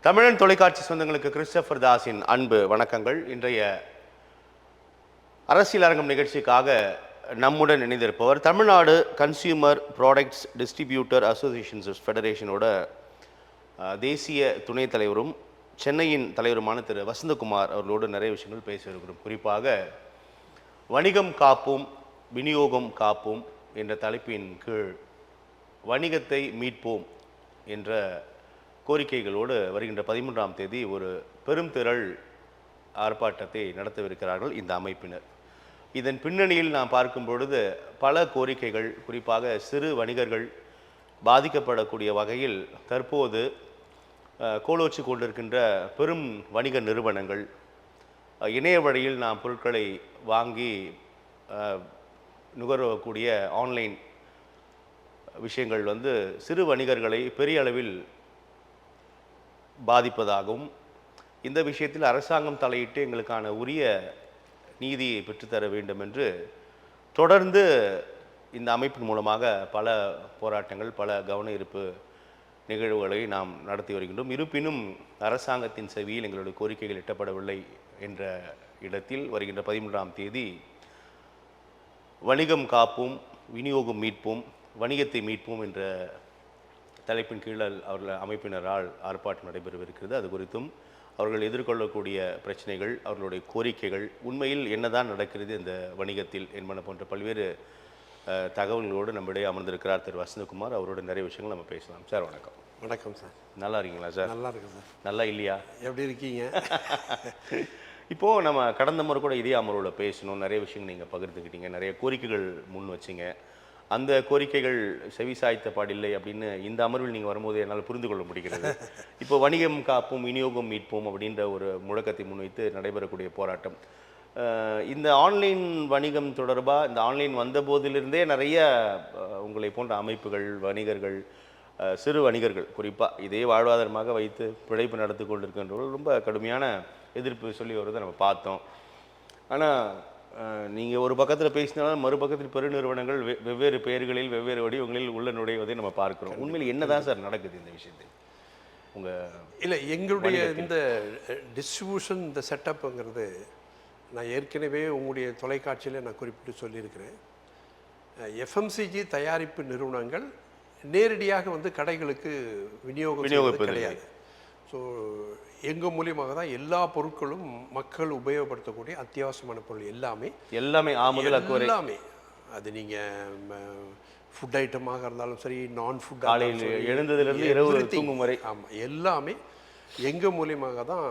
தமிழன் தொலைக்காட்சி சொந்தங்களுக்கு கிறிஸ்டபர் தாஸின் அன்பு வணக்கங்கள். இன்றைய அரசியல் அரங்கம் நிகழ்ச்சிக்காக நம்முடன் இணைந்திருப்பவர் Tamil Nadu consumer products distributor associations ஃபெடரேஷனோட தேசிய துணைத் தலைவரும் சென்னையின் தலைவருமான திரு வசந்தகுமார் அவர்களோடு நிறைய விஷயங்கள் பேச இருக்கிறோம். குறிப்பாக வணிகம் காப்போம் விநியோகம் காப்போம் என்ற தலைப்பின் கீழ் வணிகத்தை மீட்போம் என்ற கோரிக்கைகளோடு வருகின்ற 13ஆம் தேதி ஒரு பெரும் திரள் ஆர்ப்பாட்டத்தை நடத்தவிருக்கிறார்கள் இந்த அமைப்பினர். இதன் பின்னணியில் நாம் பார்க்கும் பொழுது பல கோரிக்கைகள், குறிப்பாக சிறு வணிகர்கள் பாதிக்கப்படக்கூடிய வகையில் தற்போது கோலோச்சி கொண்டிருக்கின்ற பெரும் வணிக நிறுவனங்கள், இணைய வழியில் நாம் பொருட்களை வாங்கி நுகரக்கூடிய ஆன்லைன் விஷயங்கள் சிறு வணிகர்களை பெரிய அளவில் பாதிப்பதாகவும், இந்த விஷயத்தில் அரசாங்கம் தலையிட்டு எங்களுக்கான உரிய நீதியை பெற்றுத்தர வேண்டும் என்று தொடர்ந்து இந்த அமைப்பின் மூலமாக பல போராட்டங்கள், பல கவன ஈர்ப்பு நிகழ்வுகளை நாம் நடத்தி வருகின்றோம். இருப்பினும் அரசாங்கத்தின் செவியில் எங்களுடைய கோரிக்கைகள் எட்டப்படவில்லை என்ற இடத்தில் வருகின்ற 13ஆம் தேதி வணிகம் காப்போம் விநியோகம் மீட்போம் வணிகத்தை மீட்போம் என்ற தலைப்பின் கீழ் அவர்கள் அமைப்பினரால் ஆர்ப்பாட்டம் நடைபெறவிருக்கிறது. அது குறித்தும் அவர்கள் எதிர்கொள்ளக்கூடிய பிரச்சனைகள், அவர்களுடைய கோரிக்கைகள், உண்மையில் என்னதான் நடக்கிறது இந்த வணிகத்தில் என்பன போன்ற பல்வேறு தகவல்களோடு நம்மிடையே அமர்ந்திருக்கிறார் திரு வசந்தகுமார். அவரோட நிறைய விஷயங்கள் நம்ம பேசலாம். சார் வணக்கம். வணக்கம் சார். நல்லா இருக்கீங்களா சார்? நல்லா இருக்கு சார். நல்லா இல்லையா? எப்படி இருக்கீங்க? இப்போது நம்ம கடந்த முறை கூட இதே அமர்வில் பேசணும், நிறைய விஷயங்கள் நீங்கள் பகிர்ந்துக்கிட்டீங்க, நிறைய கோரிக்கைகள் முன் வச்சிங்க. அந்த கோரிக்கைகள் செவிசாய்த்த பாடில்லை அப்படின்னு இந்த அமர்வில் நீங்கள் வரும்போது என்னால் புரிந்து கொள்ள முடிகிறது. இப்போ வணிகம் காப்போம் விநியோகம் மீட்போம் அப்படின்ற ஒரு முழக்கத்தை முன்வைத்து நடைபெறக்கூடிய போராட்டம், இந்த ஆன்லைன் வணிகம் தொடர்பாக, இந்த ஆன்லைன் வந்த போதிலிருந்தே நிறைய உங்களை போன்ற அமைப்புகள், வணிகர்கள், சிறு வணிகர்கள் குறிப்பாக இதே வாழ்வாதாரமாக வைத்து பிழைப்பு நடத்தி கொண்டிருக்கின்றவர்கள் ரொம்ப கடுமையான எதிர்ப்பு சொல்லி வருவதை நம்ம பார்த்தோம். ஆனால் நீங்கள் ஒரு பக்கத்தில் பேசினாலும் மறுபக்கத்தில் பெருநிறுவனங்கள் வெவ்வேறு பெயர்களில் வெவ்வேறு வடிவங்களில் உள்ள நுழைவதை நம்ம பார்க்குறோம். உண்மையில் என்னதான் சார் நடக்குது இந்த விஷயத்தில்? இல்லை, எங்களுடைய இந்த டிஸ்ட்ரிபியூஷன், இந்த செட்டப்புங்கிறது நான் ஏற்கனவே உங்களுடைய தொலைக்காட்சியில் நான் குறிப்பிட்டு சொல்லியிருக்கிறேன். எஃப்எம்சிஜி தயாரிப்பு நிறுவனங்கள் நேரடியாக கடைகளுக்கு விநியோகம் கிடையாது. ஸோ எங்கள் மூலியமாக தான் எல்லா பொருட்களும் மக்கள் உபயோகப்படுத்தக்கூடிய அத்தியாவசியமான பொருள் எல்லாமே எல்லாமே அது நீங்கள் ஃபுட் ஐட்டமாக இருந்தாலும் சரி, நான் ஃபுட், காலையில் எழுந்ததுலேருந்து இரவு தூங்கும் வரை, ஆமாம், எல்லாமே எங்கள் மூலியமாக தான்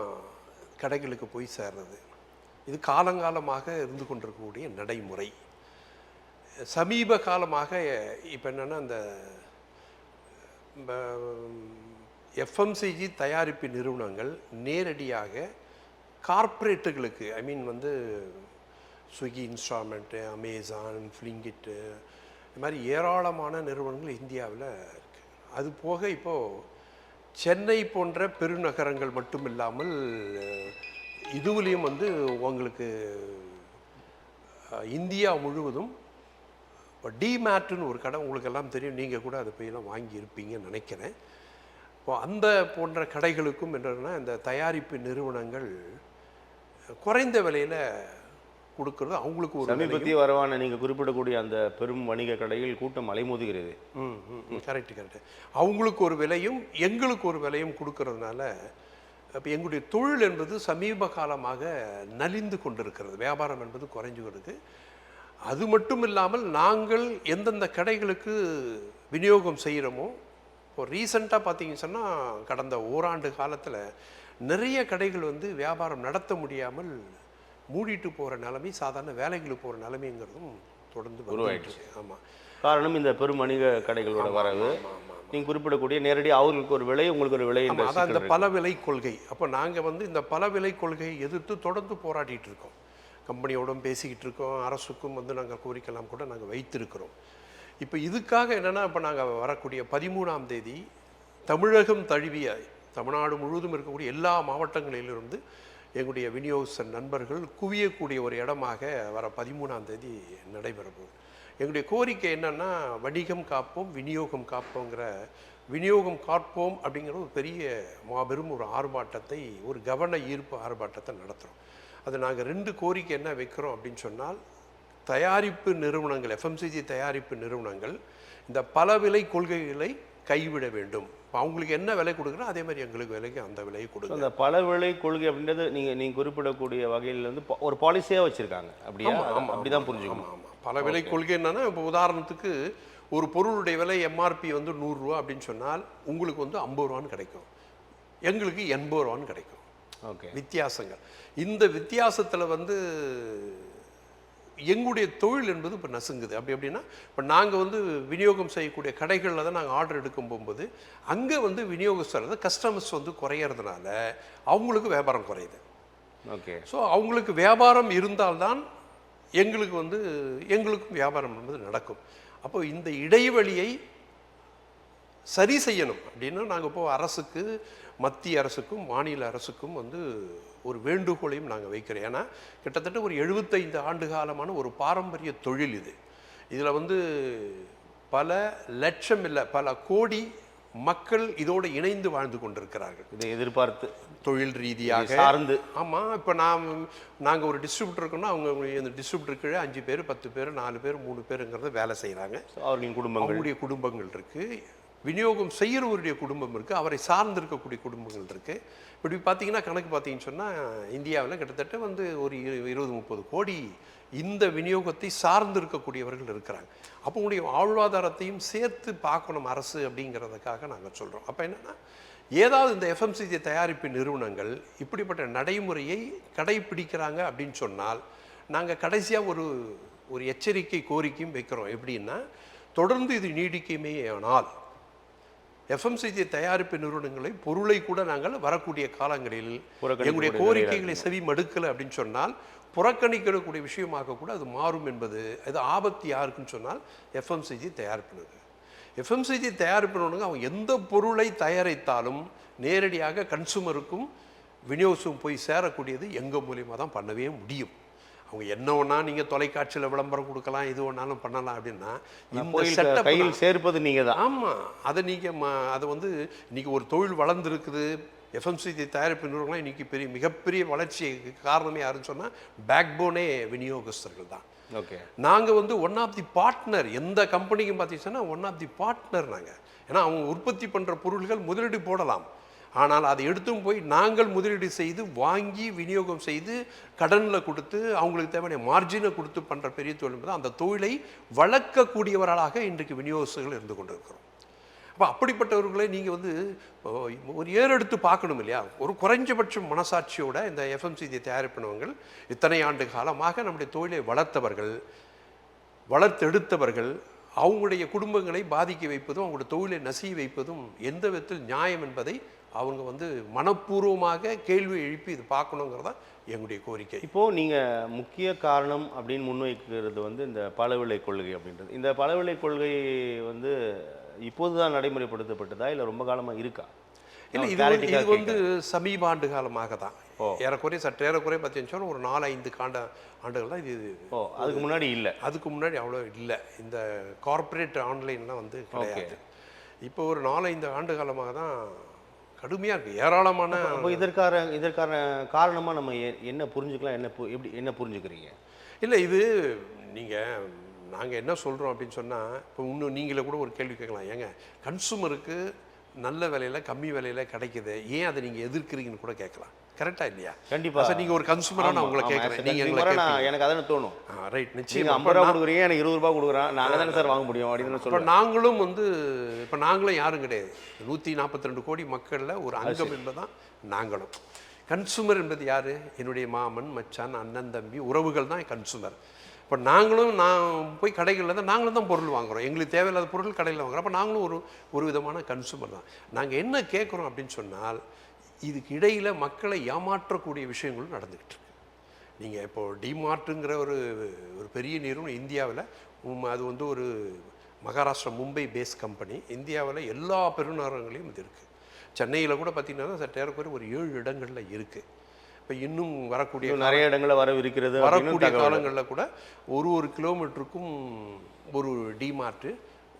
கடைகளுக்கு போய் சேர்றது. இது காலங்காலமாக இருந்து கொண்டிருக்கக்கூடிய நடைமுறை. சமீப காலமாக இப்போ என்னென்னா, அந்த எஃப்எம்சிஜி தயாரிப்பு நிறுவனங்கள் நேரடியாக கார்ப்பரேட்டுகளுக்கு, ஐ மீன் ஸ்விக்கி, இன்ஸ்டால்மெண்ட்டு, அமேசான், ஃப்ளிங்கிட்டு, இது மாதிரி ஏராளமான நிறுவனங்கள் இந்தியாவில் இருக்குது. அது போக இப்போது சென்னை போன்ற பெருநகரங்கள் மட்டும் இல்லாமல் இதுவிலையும் உங்களுக்கு இந்தியா முழுவதும் இப்போ டிமேட்டுன்னு ஒரு கடை உங்களுக்கு எல்லாம் தெரியும், நீங்கள் கூட அதை போயெல்லாம் வாங்கியிருப்பீங்கன்னு நினைக்கிறேன். இப்போ அந்த போன்ற கடைகளுக்கும் என்னன்னா, இந்த தயாரிப்பு நிறுவனங்கள் குறைந்த விலையில் கொடுக்கறது அவங்களுக்கு ஒரு சமீபத்திய வரவான நீங்கள் குறிப்பிடக்கூடிய அந்த பெரும் வணிக கடையில் கூட்டம் அலைமோதுகிறது. கரெக்டு. அவங்களுக்கு ஒரு விலையும் எங்களுக்கு ஒரு விலையும் கொடுக்கறதுனால இப்போ எங்களுடைய தொழில் என்பது சமீப காலமாக நலிந்து கொண்டிருக்கிறது. வியாபாரம் என்பது குறைஞ்சு கொடுக்கு. அது மட்டும் இல்லாமல் நாங்கள் எந்தெந்த கடைகளுக்கு விநியோகம் செய்கிறோமோ, இப்போ ரீசெண்டாக பார்த்தீங்கன்னு சொன்னால் கடந்த ஓராண்டு காலத்தில் நிறைய கடைகள் வியாபாரம் நடத்த முடியாமல் மூடிட்டு போகிற நிலைமை, சாதாரண வேலைகளுக்கு போகிற நிலைமைங்கிறதும் தொடர்ந்து உருவாயிடுச்சு. ஆமாம், காரணம் இந்த பெரும் வணிக கடைகளோட வரவு. நீங்கள் குறிப்பிடக்கூடிய நேரடியாக அவர்களுக்கு ஒரு விலை, உங்களுக்கு ஒரு விலை, அதான் இந்த பல விலை கொள்கை. அப்போ நாங்கள் இந்த பல விலை கொள்கையை எதிர்த்து தொடர்ந்து போராடிட்டு இருக்கோம். கம்பெனியோடும் பேசிக்கிட்டு இருக்கோம். அரசுக்கும் நாங்கள் கோரிக்கைலாம் கூட நாங்கள் வைத்திருக்கிறோம். இப்போ இதுக்காக என்னென்னா, இப்போ நாங்கள் வரக்கூடிய 13ஆம் தேதி தமிழகம் தழுவிய தமிழ்நாடு முழுவதும் இருக்கக்கூடிய எல்லா மாவட்டங்களிலிருந்து எங்களுடைய விநியோகஸ்தர் நண்பர்கள் குவியக்கூடிய ஒரு இடமாக வர 13ஆம் தேதி நடைபெற போகுது. எங்களுடைய கோரிக்கை என்னென்னா, வணிகம் காப்போம் விநியோகம் காப்போங்கிற விநியோகம் காப்போம் அப்படிங்கிற ஒரு பெரிய மாபெரும் ஒரு ஆர்ப்பாட்டத்தை, ஒரு கவன ஈர்ப்பு ஆர்ப்பாட்டத்தை நடத்துகிறோம். அது நாங்கள் 2 கோரிக்கை என்ன வைக்கிறோம் அப்படின்னு சொன்னால், தயாரிப்பு நிறுவனங்கள், எஃப்எம்சிஜி தயாரிப்பு நிறுவனங்கள் இந்த பல விலை கொள்கைகளை கைவிட வேண்டும். இப்போ அவங்களுக்கு என்ன விலை கொடுக்குறோம் அதே மாதிரி எங்களுக்கு விலைக்கு அந்த விலையை கொடுக்கும். அந்த பல விலை கொள்கை அப்படின்றது நீங்கள் குறிப்பிடக்கூடிய வகையில் வந்து ஒரு பாலிசியாக வச்சுருக்காங்க அப்படியா? அப்படி தான் புரிஞ்சுக்கணும். ஆமாம். பல விலை கொள்கை என்னன்னா, இப்போ உதாரணத்துக்கு ஒரு பொருளுடைய விலை எம்ஆர்பி வந்து 100 ரூபா அப்படின்னு சொன்னால் உங்களுக்கு வந்து 50 ரூபான்னு கிடைக்கும், எங்களுக்கு 80 ரூபான்னு கிடைக்கும். ஓகே, வித்தியாசங்கள். இந்த வித்தியாசத்தில் வந்து எங்களுடைய தொழில் என்பது இப்போ நசுங்குது. அப்படின்னா இப்போ நாங்கள் வந்து விநியோகம் செய்யக்கூடிய கடைகளில் தான் நாங்கள் ஆர்டர் எடுக்கும் போகும்போது அங்கே வந்து விநியோகஸ்தர் கஸ்டமர்ஸ் வந்து குறையிறதுனால அவங்களுக்கு வியாபாரம் குறையுது. ஓகே. ஸோ அவங்களுக்கு வியாபாரம் இருந்தால்தான் எங்களுக்கும் வியாபாரம் என்பது நடக்கும். அப்போ இந்த இடைவெளியை சரி செய்யணும் அப்படின்னா நாங்கள் இப்போ அரசுக்கு, மத்திய அரசுக்கும் மாநில அரசுக்கும் வந்து ஒரு வேண்டுகோளையும் நாங்கள் வைக்கிறோம். ஏன்னா கிட்டத்தட்ட ஒரு 75 ஆண்டு காலமான ஒரு பாரம்பரிய தொழில் இது. இதில் வந்து பல லட்சம் இல்லை, பல கோடி மக்கள் இதோடு இணைந்து வாழ்ந்து கொண்டிருக்கிறார்கள். இதை எதிர்பார்த்து தொழில் ரீதியாக சார்ந்து. ஆமாம். இப்போ நாங்கள் ஒரு டிஸ்ட்ரிபியூட்டர் இருக்கோம்னா அவங்க இந்த டிஸ்ட்ரிபியூட்டர் கீழே 5 பேர் 10 பேர் 4 பேர் 3 பேருங்கிறத வேலை செய்கிறாங்க. அவருடைய குடும்பங்கள் இருக்குது, விநியோகம் செய்கிறவருடைய குடும்பம் இருக்குது, அவரை சார்ந்து இருக்கக்கூடிய குடும்பங்கள் இருக்குது. இப்படி பார்த்தீங்கன்னா கணக்கு பார்த்தீங்கன்னு சொன்னால் இந்தியாவில் கிட்டத்தட்ட வந்து ஒரு 20-30 கோடி இந்த விநியோகத்தை சார்ந்து இருக்கக்கூடியவர்கள் இருக்கிறாங்க. அப்போ உங்களுடைய வாழ்வாதாரத்தையும் சேர்த்து பார்க்கணும் அரசு அப்படிங்கிறதுக்காக நாங்கள் சொல்கிறோம். அப்போ என்னென்னா, ஏதாவது இந்த எஃப்எம்சிஜி தயாரிப்பு நிறுவனங்கள் இப்படிப்பட்ட நடைமுறையை கடைபிடிக்கிறாங்க அப்படின்னு சொன்னால் நாங்கள் கடைசியாக ஒரு எச்சரிக்கை கோரிக்கையும் வைக்கிறோம். எப்படின்னா, தொடர்ந்து இது நீடிக்குமே ஆனால் எஃப்எம்சிஜி தயாரிப்பு நிறுவனங்களை பொருளை கூட நாங்கள் வரக்கூடிய காலங்களில் எங்களுடைய கோரிக்கைகளை செவி மடுக்கலை அப்படின்னு சொன்னால் புறக்கணிக்கக்கூடிய விஷயமாக கூட அது மாறும் என்பது. அது ஆபத்து யாருக்குன்னு சொன்னால் எஃப்எம்சிஜி தயாரிப்பு. எஃப்எம்சிஜி தயாரிப்பு நிறுவனங்கள் அவங்க எந்த பொருளை தயாரித்தாலும் நேரடியாக கன்சூமருக்கும் விநியோகம் போய் சேரக்கூடியது எங்கள் மூலியமாக தான் பண்ணவே முடியும். அவங்க என்ன ஒன்றா நீங்கள் தொலைக்காட்சியில் விளம்பரம் கொடுக்கலாம், இது ஒன்றாலும் பண்ணலாம் அப்படின்னா இந்த செட்டப் கையில் சேர்ப்பது நீங்கள் தான். ஆமாம். அதை நீங்கள் அதை வந்து இன்றைக்கி ஒரு தொழில் வளர்ந்துருக்குது. எஃப்எம்சிஜி தயாரிப்பு நிறுவனங்கள்லாம் இன்றைக்கி மிகப்பெரிய வளர்ச்சிக்கு காரணமே யாருன்னு சொன்னால் பேக்போனே விநியோகஸ்தர்கள் தான். ஓகே. நாங்கள் வந்து ஒன் ஆஃப் தி பார்ட்னர். எந்த கம்பெனிக்கும் பார்த்தீங்கன்னா ஒன் ஆஃப் தி பார்ட்னர் நாங்கள். ஏன்னா அவங்க உற்பத்தி பண்ணுற பொருள்கள் முதலீடு போடலாம், ஆனால் அதை எடுத்தும் போய் நாங்கள் முதலீடு செய்து வாங்கி விநியோகம் செய்து கடனில் கொடுத்து அவங்களுக்கு தேவையான மார்ஜினை கொடுத்து பண்ணுற பெரிய தொழில் தான். அந்த தொழிலை வளர்க்கக்கூடியவர்களாக இன்றைக்கு விநியோகஸ்தர்கள் இருந்து கொண்டிருக்கிறோம். அப்போ அப்படிப்பட்டவர்களை நீங்கள் வந்து ஒரு ஏறெடுத்து பார்க்கணும் இல்லையா? ஒரு குறைஞ்சபட்சம் மனசாட்சியோட இந்த எஃப்எம்சிஜி தயாரிப்பினவங்கள் இத்தனை ஆண்டு காலமாக நம்முடைய தொழிலை வளர்த்தெடுத்தவர்கள் அவங்களுடைய குடும்பங்களை பாதிக்க வைப்பதும் அவங்களுடைய தொழிலை நசிய வைப்பதும் எந்த விதத்தில் நியாயம் என்பதை அவங்க வந்து மனப்பூர்வமாக கேள்வி எழுப்பி இது பார்க்கணுங்கிறதா எங்களுடைய கோரிக்கை. இப்போது நீங்கள் முக்கிய காரணம் அப்படின்னு முன்வைக்கிறது வந்து இந்த பலவிலை கொள்கை அப்படின்றது. இந்த பலவிலை கொள்கை வந்து இப்போது தான் நடைமுறைப்படுத்தப்பட்டதா இல்லை ரொம்ப காலமாக இருக்கா? இல்லை, இது வந்து சமீப ஆண்டு காலமாக தான். சற்றேறக்குறைய பார்த்தீங்கன்னா ஒரு 4-5 ஆண்டுகள் தான் இது. அதுக்கு முன்னாடி இல்லை. அதுக்கு முன்னாடி அவ்வளோ இல்லை. இந்த கார்ப்பரேட் ஆன்லைன்லாம் வந்து கிடையாது. இப்போ ஒரு 4-5 ஆண்டு காலமாக தான் கடுமையாக இருக்குது. ஏராளமான. அப்போ இதற்கான காரணமாக நம்ம என்ன புரிஞ்சுக்கலாம், என்ன புரிஞ்சுக்கிறீங்க? இல்லை, இது நாங்கள் என்ன சொல்கிறோம் அப்படின்னு சொன்னால், இப்போ இன்னும் நீங்களே கூட ஒரு கேள்வி கேட்கலாம். ஏங்க, கன்சூமருக்கு நல்ல விலையில் கம்மி விலையில் கிடைக்குது, ஏன் அதை நீங்கள் எதிர்க்கிறீங்கன்னு கூட கேட்கலாம். கரெக்டாக இல்லையா? கண்டிப்பாக. சார், நீங்கள் ஒரு கன்சூமராக நான் உங்களை கேட்குறேன். நீங்கள் எனக்கு அதானே தோணும். ரைட், நிச்சயம். 50 ரூபா கொடுக்குறீங்க, எனக்கு 20 ரூபா கொடுக்குறான், நாங்கள் தானே சார் வாங்க முடியும் அப்படின்னு சொல்லுவோம். இப்போ நாங்களும் வந்து யாரும் கிடையாது. 142 கோடி மக்களில் ஒரு அங்கம் என்பதுதான் நாங்களும். கன்சூமர் என்பது யார்? என்னுடைய மாமன், மச்சான், அண்ணன், தம்பி, உறவுகள் தான் கன்சூமர். இப்போ நான் போய் கடைகளில் தான் நாங்களும் தான் பொருள் வாங்குகிறோம். எங்களுக்கு தேவையில்லாத பொருள் கடையில் வாங்குகிறோம். அப்போ நாங்களும் ஒரு விதமான கன்சூமர் தான். நாங்கள் என்ன கேட்குறோம் அப்படின்னு சொன்னால், இதுக்கு இடையில் மக்களை ஏமாற்றக்கூடிய விஷயங்களும் நடந்துக்கிட்டு இருக்கு. நீங்கள் இப்போது டிமார்ட்டுங்கிற ஒரு பெரிய நிறுவனம் இந்தியாவில், அது வந்து ஒரு மகாராஷ்டிரா மும்பை பேஸ் கம்பெனி. இந்தியாவில் எல்லா பெருநகரங்களையும் இது இருக்குது. சென்னையில் கூட பார்த்திங்கன்னா சற்றேறக்குறைய ஒரு 7 இடங்களில் இருக்குது. இப்போ இன்னும் வரக்கூடிய நிறைய இடங்களில் வரக்கூடிய காலங்களில் கூட ஒரு கிலோமீட்டருக்கும் ஒரு டிமார்ட்டு,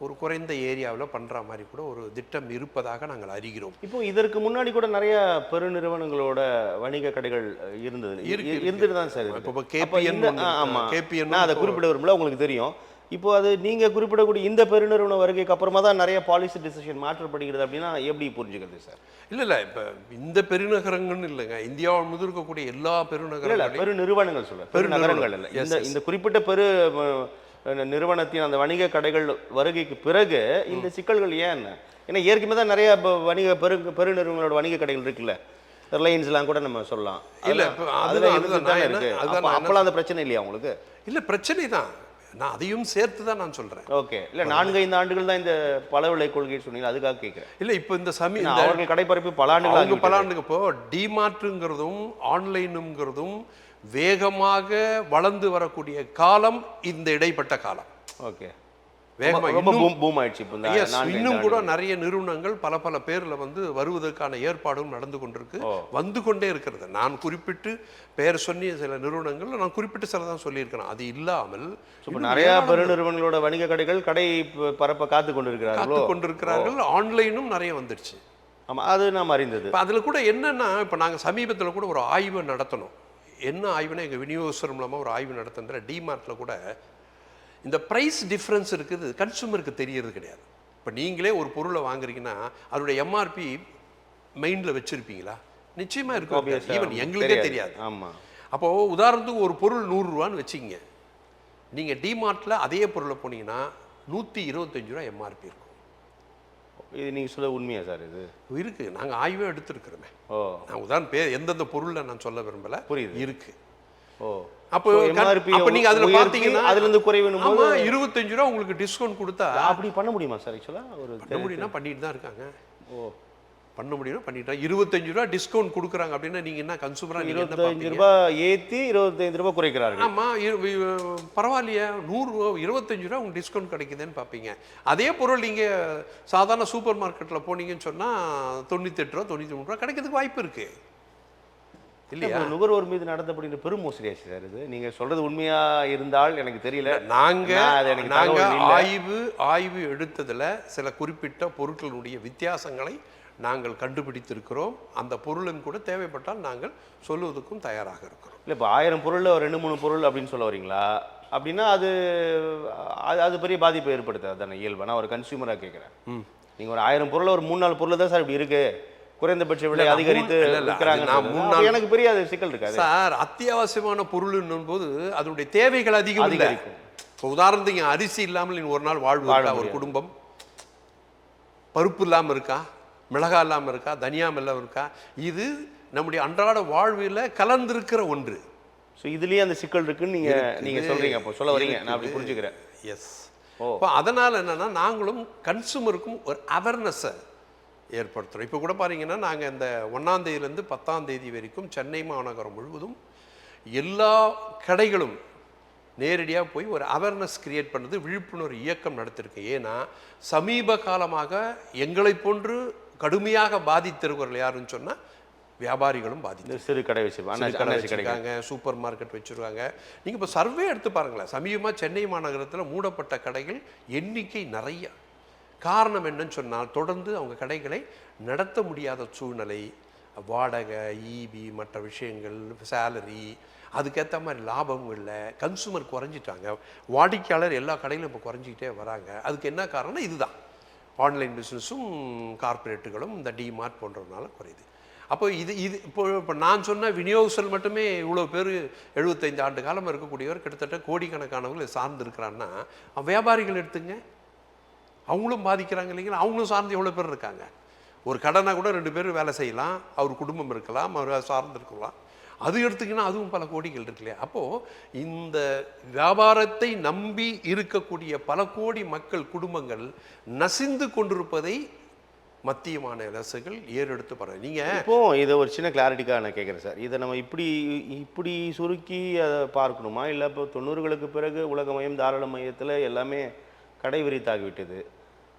ஒரு குறைந்த ஏரியாவில் பண்ணுற மாதிரி கூட ஒரு திட்டம் இருப்பதாக நாங்கள் அறிகிறோம். இப்போ இதற்கு முன்னாடி கூட நிறைய பெருநிறுவனங்களோட வணிக கடைகள் இருந்துட்டு தான் சார் இருக்கு. இப்போ கேபிஎன், ஆமாம், கேபிஎன் நான் அதை குறிப்பிட விரும்பல, உங்களுக்கு தெரியும். இப்போ அது நீங்கள் குறிப்பிடக்கூடிய இந்த பெருநிறுவன வருகைக்கு அப்புறமா தான் நிறைய பாலிசி டிசிஷன் மாற்றப்படுகிறது அப்படின்னா எப்படி புரிஞ்சுக்கிறது சார்? இல்லை இப்போ இந்த பெருநகரங்கள்னு இல்லைங்க, இந்தியாவை முழு இருக்கக்கூடிய எல்லா பெருநகரங்களும் பெருநிறுவனங்கள் சொல்ல, பெருநகரங்கள் இல்லை. இந்த குறிப்பிட்ட நிறுவனத்தின் அந்த வணிக கடைகள் வருகைக்கு பிறகு இந்த சிக்கல்கள் ஏன்? ஏன்னா ஏற்கனவே தான் நிறைய வணிக பெருநிறுவனங்களோட வணிக கடைகள் இருக்குல்ல, ரிலையன்ஸ்லாம் கூட நம்ம சொல்லலாம். இல்லை அப்பெல்லாம் அந்த பிரச்சனை இல்லையா உங்களுக்கு? இல்லை, பிரச்சனை தான், நான் அதையும் சேர்த்து தான் நான் சொல்கிறேன். ஓகே, இல்லை 4-5 ஆண்டுகள் தான் இந்த பல விலை கொள்கை சொன்னீங்க, அதுக்காக கேட்குறேன். இல்லை இப்போ இந்த அவர்கள் கடைப்பரப்பு பல ஆண்டுகள் இப்போ டிமார்ட்டுங்கிறதும் ஆன்லைனுங்கிறதும் வேகமாக வளர்ந்து வரக்கூடிய காலம் இந்த இடைப்பட்ட காலம். ஓகே, இன்னும் கூட நிறைய நிறுவனங்கள் பல பேர்ல வருவதற்கான ஏற்பாடும் நடந்து கொண்டிருக்கு, வந்து கொண்டே இருக்கிறது. நான் குறிப்பிட்டு பெயர் சொன்னிய சில நிறுவனங்கள் நான் குறிப்பிட்டு சில தான் சொல்லியிருக்கிறேன். அது இல்லாமல் நிறைய பெருநிறுவனங்களோட வணிக கடைகள் கடை பரப்ப காத்து கொண்டிருக்கிறார்கள். ஆன்லைனும் நிறைய வந்துடுச்சு. ஆமா, அது நாம் அறிந்தது. அதுல கூட என்னன்னா, இப்ப நாங்க சமீபத்தில் கூட ஒரு ஆய்வு நடத்தணும். என்ன ஆய்வுனா, எங்க விநியோகஸ்தர் மூலமா ஒரு ஆய்வு நடத்துகிற டிமார்ட்ல கூட இந்த ப்ரைஸ் டிஃப்ரென்ஸ் இருக்குது, கன்சூமருக்கு தெரியறது கிடையாது. இப்போ நீங்களே ஒரு பொருளை வாங்குறீங்கன்னா அதோட எம்ஆர்பி மைண்டில் வச்சுருப்பீங்களா? நிச்சயமாக இருக்கும், ஈவன் எங்களுக்கே தெரியாது. ஆமாம். அப்போது உதாரணத்துக்கு ஒரு பொருள் 100 ரூபான்னு வச்சுக்கிங்க, நீங்கள் டிமார்ட்டில் அதே பொருளை போனீங்கன்னா 125 ரூபா எம்ஆர்பி இருக்கும். இது நீங்கள் சொல்ல உண்மையா சார்? இது இருக்குது, நாங்கள் ஆய்வே எடுத்துருக்குறோமே. நான் உதாரணம் எந்தெந்த பொருளில் நான் சொல்ல விரும்பலை, புரியுது, இருக்குது. அப்போ நீங்க அதுல பாத்தீங்கன்னா அதுல இருந்து குறைவுனும் போது 25 ரூபா உங்களுக்கு டிஸ்கவுண்ட் கொடுத்தா அப்படி பண்ண முடியுமா சார்? एक्चुअली ஒரு பண்ண முடியும்னா பண்ணிட்டு தான் இருக்காங்க. பண்ண முடியும்னா பண்ணிட்டா 25 ரூபா டிஸ்கவுண்ட் கொடுக்குறாங்க அப்படின்னா நீங்க என்ன கன்சூமரா? 25 ரூபாய் ஏத்தி 25 ரூபாய் குறைக்கிறார்கள். ஆமா, பரவாயில்லையே, 100 25 ரூபா உங்களுக்கு டிஸ்கவுண்ட் கிடைக்குதுன்னு பார்ப்பீங்க. அதே பொருள் நீங்க சாதாரண சூப்பர் மார்க்கெட்ல போனீங்கன்னு சொன்னா 98 ரூபா 93 ரூபா கிடைக்கிறதுக்கு வாய்ப்பு இருக்கு இல்லையா? நுகர்வோர் மீது நடத்தப்படுகிற பெரும் மோசடியாச்சு சார் இது. நீங்க சொல்றது உண்மையா இருந்தால் எனக்கு தெரியல. நாங்க ஆய்வு எடுத்ததுல சில குறிப்பிட்ட பொருட்களுடைய வித்தியாசங்களை நாங்கள் கண்டுபிடித்திருக்கிறோம். அந்த பொருளும் கூட தேவைப்பட்டால் நாங்கள் சொல்லுவதற்கும் தயாராக இருக்கிறோம். இல்லை, இப்போ 1000 பொருளில் 2-3 பொருள் அப்படின்னு சொல்ல வரீங்களா? அப்படின்னா அது பெரிய பாதிப்பை ஏற்படுத்தாது தானே இயல்பா? நான் ஒரு கன்சியூமராக கேட்குறேன். நீங்கள் ஒரு 1000 பொருளில் ஒரு 3-4 பொருள் தான் சார் இப்படி இருக்கு, குறைந்தபட்ச விலை அதிகரித்து எனக்கு பெரிய சிக்கல் இருக்காது சார். அத்தியாவசியமான பொருள் போது அதனுடைய தேவைகள் அதிகரிக்கும். இப்போ உதாரணத்துக்கு அரிசி இல்லாமல் ஒரு நாள் வாழ்வு, ஒரு குடும்பம் பருப்பு இல்லாமல் இருக்கா, மிளகா இல்லாமல் இருக்கா, தனியா இல்லாமல் இருக்கா, இது நம்முடைய அன்றாட வாழ்வில் கலந்திருக்கிற ஒன்று. ஸோ இதுலேயே அந்த சிக்கல் இருக்குன்னு நீங்க சொல்றீங்க, அப்போ சொல்ல வரீங்க, நான் அப்படி புரிஞ்சுக்கிறேன். எஸ். இப்போ அதனால் என்னன்னா, நாங்களும் கன்சூமருக்கும் ஒரு அவேர்னஸை ஏற்படுத்துகிறோம். இப்போ கூட பாருங்கன்னா, நாங்கள் இந்த 1ஆம் தேதியிலேருந்து 10ஆம் தேதி வரைக்கும் சென்னை மாநகரம் முழுவதும் எல்லா கடைகளும் நேரடியாக போய் ஒரு அவேர்னஸ் கிரியேட் பண்ணுறது, விழிப்புணர்வு இயக்கம் நடத்திருக்கு. ஏன்னா சமீப காலமாக எங்களை போன்று கடுமையாக பாதித்திருக்கிறவர்கள் யாருன்னு சொன்னால் வியாபாரிகளும் பாதித்து சிறு கடை வச்சுருக்காங்க, சூப்பர் மார்க்கெட் வச்சுருக்காங்க. நீங்கள் இப்போ சர்வே எடுத்து பாருங்களேன், சமீபமாக சென்னை மாநகரத்தில் மூடப்பட்ட கடைகள் எண்ணிக்கை நிறைய. காரணம் என்னன்னு சொன்னால், தொடர்ந்து அவங்க கடைகளை நடத்த முடியாத சூழ்நிலை, வாடகை, ஈபி, மற்ற விஷயங்கள், சேலரி, அதுக்கேற்ற மாதிரி லாபமும் இல்லை, கன்சூமர் குறைஞ்சிட்டாங்க, வாடிக்கையாளர் எல்லா கடையிலும் இப்போ குறைஞ்சிக்கிட்டே வராங்க. அதுக்கு என்ன காரணம்? இதுதான், ஆன்லைன் பிஸ்னஸும் கார்பரேட்டுகளும் இந்த டிமார்ட் போன்றதுனால குறையுது. அப்போ இப்போ நான் சொன்ன விநியோகஸ்தர் மட்டுமே இவ்வளோ பேர் 75 ஆண்டு காலம் இருக்கக்கூடியவர் கிட்டத்தட்ட கோடிக்கணக்கானவர்கள் சார்ந்து இருக்கிறான்னா, வியாபாரிகள் எடுத்துங்க, அவங்களும் பாதிக்கிறாங்க இல்லைங்களா? அவங்களும் சார்ந்து எவ்வளோ பேர் இருக்காங்க. ஒரு கடனை கூட 2 பேர் வேலை செய்யலாம், அவர் குடும்பம் இருக்கலாம், அவர் சார்ந்து இருக்கலாம். அது எடுத்துக்கினா அதுவும் பல கோடிகள் இருக்கு இல்லையா? அப்போது இந்த வியாபாரத்தை நம்பி இருக்கக்கூடிய பல கோடி மக்கள் குடும்பங்கள் நசிந்து கொண்டிருப்பதை மத்திய மாநில அரசுகள் ஏறெடுத்து பாருங்க. நீங்கள் இப்போ இதை ஒரு சின்ன கிளாரிட்டிக்காக நான் கேட்குறேன் சார். இதை நம்ம இப்படி சுருக்கி அதை பார்க்கணுமா? இல்லை இப்போ 90களுக்கு பிறகு உலகமயம் தாராளமயத்தில் எல்லாமே கடை விரித்தாகிவிட்டது,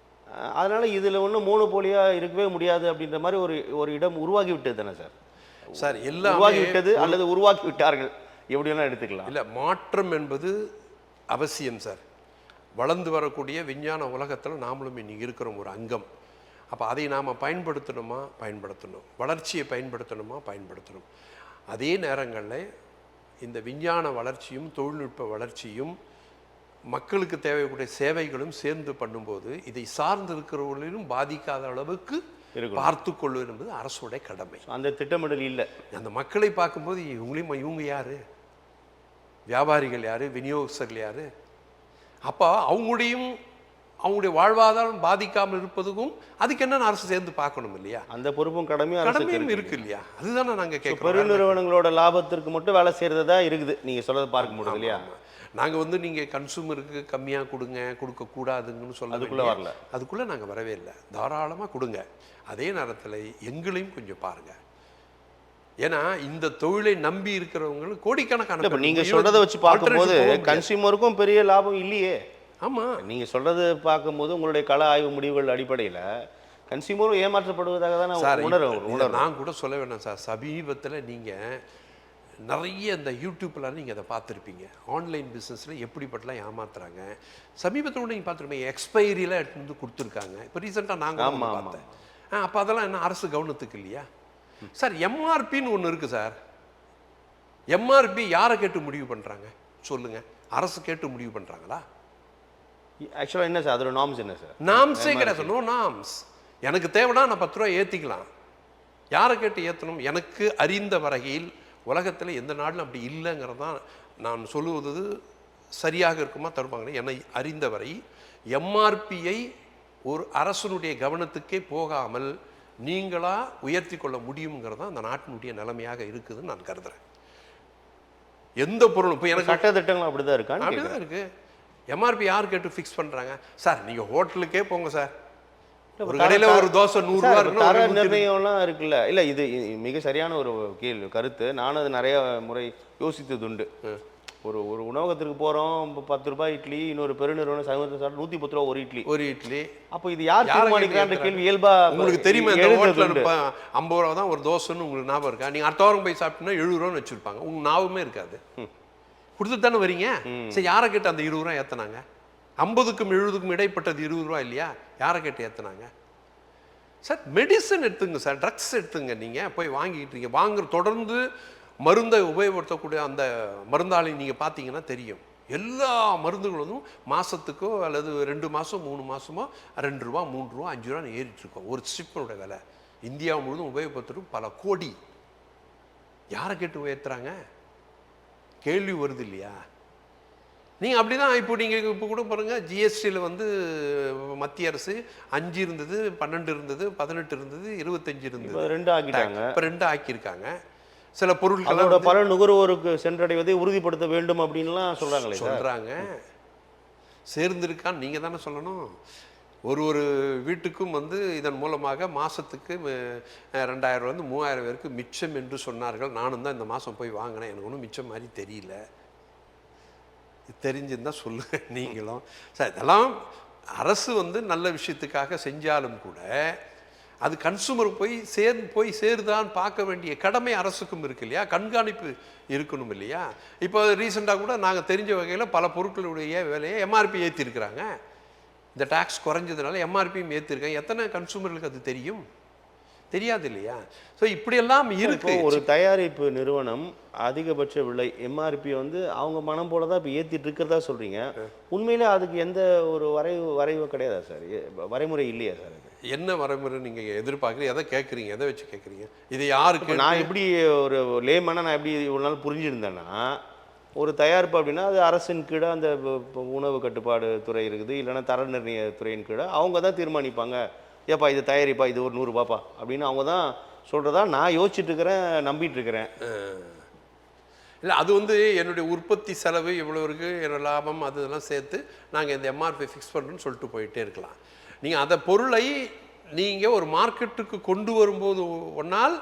அதனால் இதில் ஒன்றும் மோனோபோலியாக இருக்கவே முடியாது அப்படின்ற மாதிரி ஒரு இடம் உருவாகி விட்டது தானே சார்? சார் எல்லாம் உருவாகிவிட்டது அல்லது உருவாக்கி விட்டார்கள், எப்படியெல்லாம் எடுத்துக்கலாம். இல்லை, மாற்றம் என்பது அவசியம் சார். வளர்ந்து வரக்கூடிய விஞ்ஞான உலகத்தில் நாமளும் இன்னைக்கு இருக்கிறோம் ஒரு அங்கம். அப்போ அதை நாம் பயன்படுத்தணும், வளர்ச்சியை பயன்படுத்தணும். அதே நேரங்களில் இந்த விஞ்ஞான வளர்ச்சியும் தொழில்நுட்ப வளர்ச்சியும் மக்களுக்கு தேவைக்கூடிய சேவைகளும் சேர்ந்து பண்ணும்போது இதை சார்ந்து இருக்கிறவர்களிலும் பாதிக்காத அளவுக்கு பார்த்து கொள்வது என்பது அரசுடைய கடமை. அந்த திட்டமிடல் இல்லை. அந்த மக்களை பார்க்கும்போது இவங்க யாரு, வியாபாரிகள் யாரு, விநியோகஸ்தர்கள் யாரு, அப்போ அவங்களுடைய வாழ்வாதாரம் பாதிக்காமல் இருப்பதுக்கும் அதுக்கு என்ன அரசு சேர்ந்து பார்க்கணும் இல்லையா? அந்த பொறுப்பும் கடமையும் இருக்கு இல்லையா? அதுதானே நாங்கள் கேட்குறோம். பெருநிறுவனங்களோட லாபத்திற்கு மட்டும் வேலை செய்யறதா இருக்குது நீங்கள் சொல்றதை பார்க்க முடியும் இல்லையா? நாங்கள் நீங்கள் கன்சூமருக்கு கம்மியாக கொடுக்கக்கூடாதுங்கன்னு சொல்ல அதுக்குள்ளே நாங்கள் வரவே இல்லை. தாராளமாக கொடுங்க. அதே நேரத்தில் எங்களையும் கொஞ்சம் பாருங்க. ஏன்னா இந்த தொழிலை நம்பி இருக்கிறவங்களுக்கு கோடிக்கணக்கான நீங்க சொல்றதை வச்சு பார்க்கும்போது கன்சியூமருக்கும் பெரிய லாபம் இல்லையே. ஆமாம், நீங்க சொல்றது பார்க்கும்போது உங்களுடைய கள ஆய்வு முடிவுகள் அடிப்படையில் கன்சியூமரும் ஏமாற்றப்படுவதாக தான் உணர்வு. நான் கூட சொல்ல வேண்டாம் சார், சமீபத்தில் நீங்கள் நிறைய இந்த யூடியூப்பில் நீங்கள் அதை பார்த்துருப்பீங்க. ஆன்லைன் பிஸ்னஸில் எப்படிப்பட்டலாம் ஏமாத்துறாங்க. சமீபத்தில் கூட நீங்கள் பார்த்துருப்பீங்க, எக்ஸ்பைரியில் எடுத்து வந்து கொடுத்துருக்காங்க. இப்போ ரீசெண்டாக நாங்கள் பார்த்தேன். அப்போ அதெல்லாம் என்ன அரசு கவனத்துக்கு இல்லையா சார்? எம்ஆர்பின்னு ஒன்று இருக்குது சார். எம்ஆர்பி யாரை கேட்டு முடிவு பண்ணுறாங்க சொல்லுங்கள்? அரசு கேட்டு முடிவு பண்ணுறாங்களா? ஆக்சுவலாக என்ன சார் அதோட நார்ம்ஸ் என்ன சார்? நார்ம்ஸே கிடையாது. No norms. எனக்கு தேவைன்னா நான் 10 ரூபா ஏற்றிக்கலாம். யாரை கேட்டு ஏற்றணும்? எனக்கு அறிந்த வரையில் உலகத்தில் எந்த நாட்டிலும் அப்படி இல்லைங்கிறது தான் நான் சொல்லுவது சரியாக இருக்குமா தருவாங்க. என்னை அறிந்தவரை எம்ஆர்பியை ஒரு அரசனுடைய கவனத்துக்கே போகாமல் நீங்களா உயர்த்தி கொள்ள முடியுங்கிறது தான் அந்த நாட்டினுடைய நிலைமையாக இருக்குதுன்னு நான் கருதுறேன். எந்த பொருளும் இப்போ எனக்கு சட்ட திட்டங்கள் அப்படிதான் இருக்கான்னு அப்படிதான் இருக்கு. எம்ஆர்பி யார் கேட்டு ஃபிக்ஸ் பண்ணுறாங்க சார்? நீங்கள் ஹோட்டலுக்கே போங்க சார், ஒரு கடையில் ஒரு தோசை 100 ரூபா தர நிர்ணயம்லாம் இருக்குல்ல. இல்லை, இது மிக சரியான ஒரு கருத்து. நானும் அது நிறைய முறை யோசித்தது உண்டு. ஒரு உணவகத்திற்கு போகிறோம், 10 ரூபாய் இட்லி, இன்னொரு பெருநிறுவனம் சமீபத்தில் சாப்பிட்டு 110 ரூபா ஒரு இட்லி. அப்போ இது யார் தீர்மானிக்கிறான்ற கேள்வி இயல்பா உங்களுக்கு தெரியுமா? இந்த ஹோட்டலில் 50 ரூபா தான் ஒரு தோசைன்னு உங்களுக்கு ஞாபகம் இருக்கா? நீங்கள் அடுத்த வாரம் போய் சாப்பிட்டீங்கன்னா 70 ரூபான்னு வச்சுருப்பாங்க. உங்களுக்கு ஞாபகமே இருக்காது. கொடுத்துட்டு தானே வரீங்க. சரி, யாரை கேட்டு அந்த 20 ரூபா ஏற்றினாங்க? 50க்கும் 70க்கும் இடைப்பட்டது 20 ரூபா இல்லையா? யாரை கேட்டு ஏற்றினாங்க சார்? மெடிசன் எடுத்துங்க சார், ட்ரக்ஸ் எடுத்துங்க. நீங்கள் போய் வாங்கிக்கிட்டீங்க, தொடர்ந்து மருந்தை உபயோகப்படுத்தக்கூடிய அந்த மருந்தாளி நீங்கள் பார்த்தீங்கன்னா தெரியும். எல்லா மருந்துகளும் மாதத்துக்கோ அல்லது 2 மாதம் 3 மாதமோ 2 ரூபா 3 ரூபா 5 ரூபான்னு ஏறிட்டுருக்கோம். ஒரு ஸ்ட்ரிப்போட விலை இந்தியா முழுவதும் உபயோகப்படுத்துறது பல கோடி. யாரை கேட்டு உயர்த்துறாங்க? கேள்வி வருது இல்லையா? நீங்கள் அப்படி தான் இப்போ கூட பாருங்கள், ஜிஎஸ்டியில் மத்திய அரசு 5 இருந்தது, 12 இருந்தது, 18 இருந்தது, 25 இருந்தது, 2 ஆக்கிட்டாங்க. இப்போ 2 ஆக்கியிருக்காங்க. சில பொருட்களோட பல நுகர்வோருக்கு சென்றடைவதை உறுதிப்படுத்த வேண்டும் அப்படின்லாம் சொல்கிறாங்க. சேர்ந்திருக்கான்னு நீங்கள் தானே சொல்லணும். ஒரு வீட்டுக்கும் இதன் மூலமாக மாதத்துக்கு 2000 ரூபா 3000 பேருக்கு மிச்சம் என்று சொன்னார்கள். நானும் தான் இந்த மாதம் போய் வாங்கினேன். எனக்கு ஒன்றும் மிச்சம் மாதிரி தெரியல. தெரிஞ்சிருந்தால் சொல்லுங்கள் நீங்களும். சார், இதெல்லாம் அரசு நல்ல விஷயத்துக்காக செஞ்சாலும் கூட அது கன்சூமர் போய் சேருதான்னு பார்க்க வேண்டிய கடமை அரசுக்கும் இருக்கு இல்லையா? கண்காணிப்பு இருக்கணும் இல்லையா? இப்போ ரீசெண்டாக கூட நாங்கள் தெரிஞ்ச வகையில் பல பொருட்களுடைய விலையை எம்ஆர்பி ஏற்றிருக்கிறாங்க. இந்த டேக்ஸ் குறைஞ்சதுனால எம்ஆர்பியும் ஏற்றிருக்காங்க. எத்தனை கன்சூமர்களுக்கு அது தெரியாது இல்லையா? ஸோ இப்படியெல்லாம் இருக்கு. ஒரு தயாரிப்பு நிறுவனம் அதிகபட்ச விலை எம்ஆர்பி அவங்க மனம் போல தான் இப்போ ஏற்றிட்டு இருக்கிறதா சொல்கிறீங்க. உண்மையிலே அதுக்கு எந்த ஒரு வரைவு கிடையாதா சார்? வரைமுறை இல்லையா சார்? என்ன வரைமுறை நீங்கள் எதிர்பார்க்குறீங்க? எதை கேட்குறீங்க? எதை வச்சு கேட்குறீங்க? இது யாருக்கு? நான் எப்படி ஒரு லேமனாக நான் எப்படி ஒரு நாள் புரிஞ்சுருந்தேன்னா, ஒரு தயாரிப்பு அப்படின்னா அது அரசின் கீழே அந்த உணவு கட்டுப்பாடு துறை இருக்குது, இல்லைன்னா தர நிர்ணய துறையின் கீழே அவங்க தான் தீர்மானிப்பாங்க. ஏப்பா இது தயாரிப்பா, இது ஒரு 100 ரூபாப்பா அப்படின்னு அவங்க தான் சொல்கிறதா நான் யோசிச்சுட்டு இருக்கிறேன், நம்பிட்டு இருக்கிறேன். இல்லை, அது என்னுடைய உற்பத்தி செலவு இவ்வளோ இருக்குது, என்னோடய லாபம் அதெல்லாம் சேர்த்து நாங்கள் இந்த எம்ஆர்பி ஃபிக்ஸ் பண்ணுறோன்னு சொல்லிட்டு போயிட்டே இருக்கலாம். நீங்கள் அந்த பொருளை நீங்கள் ஒரு மார்க்கெட்டுக்கு கொண்டு வரும்போது ஒன்றால்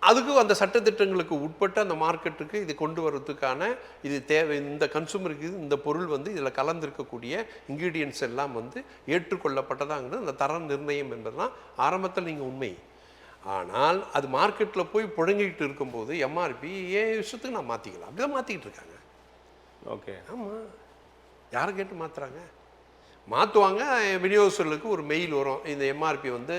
அதுக்கு அந்த சட்டத்திட்டங்களுக்கு உட்பட்டு அந்த மார்க்கெட்டுக்கு இது கொண்டு வர்றதுக்கான இது தேவை. இந்த கன்சூமருக்கு இந்த பொருள் இதில் கலந்துருக்கக்கூடிய இன்க்ரீடியன்ட்ஸ் எல்லாம் ஏற்றுக்கொள்ளப்பட்டதாங்கிறது அந்த தர நிர்ணயம் என்பதுதான் ஆரம்பத்தில் நீங்கள் உண்மை. ஆனால் அது மார்க்கெட்டில் போய் புழங்கிட்டு இருக்கும்போது எம்ஆர்பி ஏன் விஷயத்துக்கு நான் மாற்றிக்கலாம். அப்படி தான் மாற்றிக்கிட்டு இருக்காங்க. ஓகே, ஆமாம். யாரை கேட்டு மாற்றுறாங்க? மாற்றுவாங்க. விநியோகஸ்தர்களுக்கு ஒரு மெயில் வரும், இந்த எம்ஆர்பி வந்து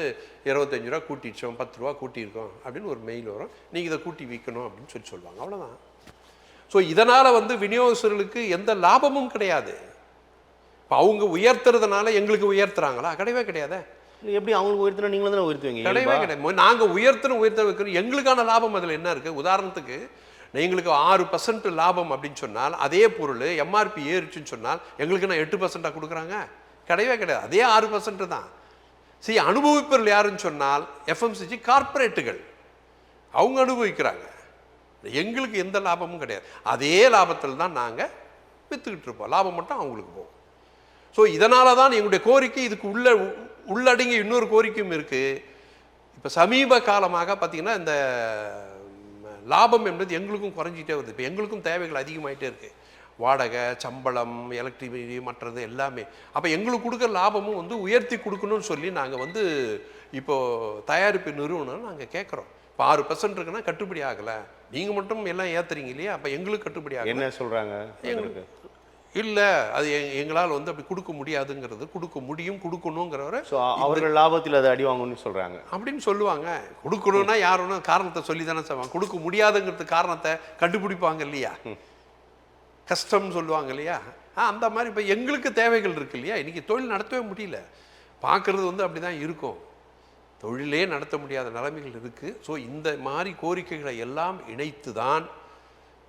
25 ரூபா கூட்டிச்சோம், 10 ரூபா கூட்டியிருக்கோம் அப்படின்னு ஒரு மெயில் வரும், நீங்கள் இதை கூட்டி விற்கணும் அப்படின்னு சொல்லுவாங்க. அவ்வளோதான். ஸோ இதனால் வந்து விநியோகஸ்தர்களுக்கு எந்த லாபமும் கிடையாது. இப்போ அவங்க உயர்த்துறதுனால எங்களுக்கு உயர்த்துறாங்களா? கிடையவே கிடையாது. எப்படி அவங்களுக்கு உயர்த்தினா நீங்களும் தானே உயர்த்துவீங்க? கிடையவே கிடையாது. நாங்கள் உயர்த்த வைக்கணும். எங்களுக்கான லாபம் அதில் என்ன இருக்குது? உதாரணத்துக்கு எங்களுக்கு 6% லாபம் அப்படின்னு சொன்னால், அதே பொருள் எம்ஆர்பி ஏறிச்சுன்னு சொன்னால் எங்களுக்கு நான் 8% கொடுக்குறாங்க? கிடையவே கிடையாது. அதே 6% தான். சரி, அனுபவிப்பவர்கள் யாருன்னு சொன்னால் எஃப்எம்சிஜி கார்பரேட்டுகள், அவங்க அனுபவிக்கிறாங்க. எங்களுக்கு எந்த லாபமும் கிடையாது. அதே லாபத்தில் தான் நாங்கள் விற்றுக்கிட்டு இருப்போம். லாபம் மட்டும் அவங்களுக்கு போகும். ஸோ இதனால தான் எங்களுடைய கோரிக்கை இதுக்கு உள்ளடங்கி இன்னொரு கோரிக்கையும் இருக்குது. இப்போ சமீப காலமாக பார்த்திங்கன்னா இந்த லாபம் என்பது எங்களுக்கும் குறைஞ்சிட்டே வருது. இப்போ எங்களுக்கும் தேவைகள் அதிகமாகிட்டே இருக்குது. வாடகை, சம்பளம், எலக்ட்ரிசிட்டி, மற்றது எல்லாமே. அப்போ எங்களுக்கு கொடுக்குற லாபமும் வந்து உயர்த்தி கொடுக்கணும்னு சொல்லி நாங்கள் வந்து இப்போது தயாரிப்பு நிறுவனம் நாங்கள் கேட்குறோம். இப்போ 6% இருக்குன்னா கட்டுப்படி ஆகலை, நீங்கள் மட்டும் எல்லாம் ஏற்றுறீங்க இல்லையா, அப்போ எங்களுக்கு கட்டுப்படி ஆகலை. என்ன சொல்கிறாங்க? எங்களுக்கு இல்லை, அது எங்களால் வந்து அப்படி கொடுக்க முடியாதுங்கிறது, கொடுக்க முடியும், கொடுக்கணுங்கிறவரை அவர்கள் லாபத்தில் அதை அடி வாங்கணும்னு சொல்கிறாங்க அப்படின்னு சொல்லுவாங்க. கொடுக்கணும்னா யாருன்னா காரணத்தை சொல்லி தானே செய்வாங்க. கொடுக்க முடியாதுங்கிறது காரணத்தை கண்டுபிடிப்பாங்க இல்லையா, கஷ்டம்னு சொல்லுவாங்க இல்லையா. அந்த மாதிரி இப்போ எங்களுக்கு தேவைகள் இருக்குது இல்லையா. இன்றைக்கி தொழில் நடத்தவே முடியல. பார்க்குறது வந்து அப்படி தான் இருக்கும். தொழிலே நடத்த முடியாத நிலைமைகள் இருக்குது. ஸோ இந்த மாதிரி கோரிக்கைகளை எல்லாம் இணைத்து தான்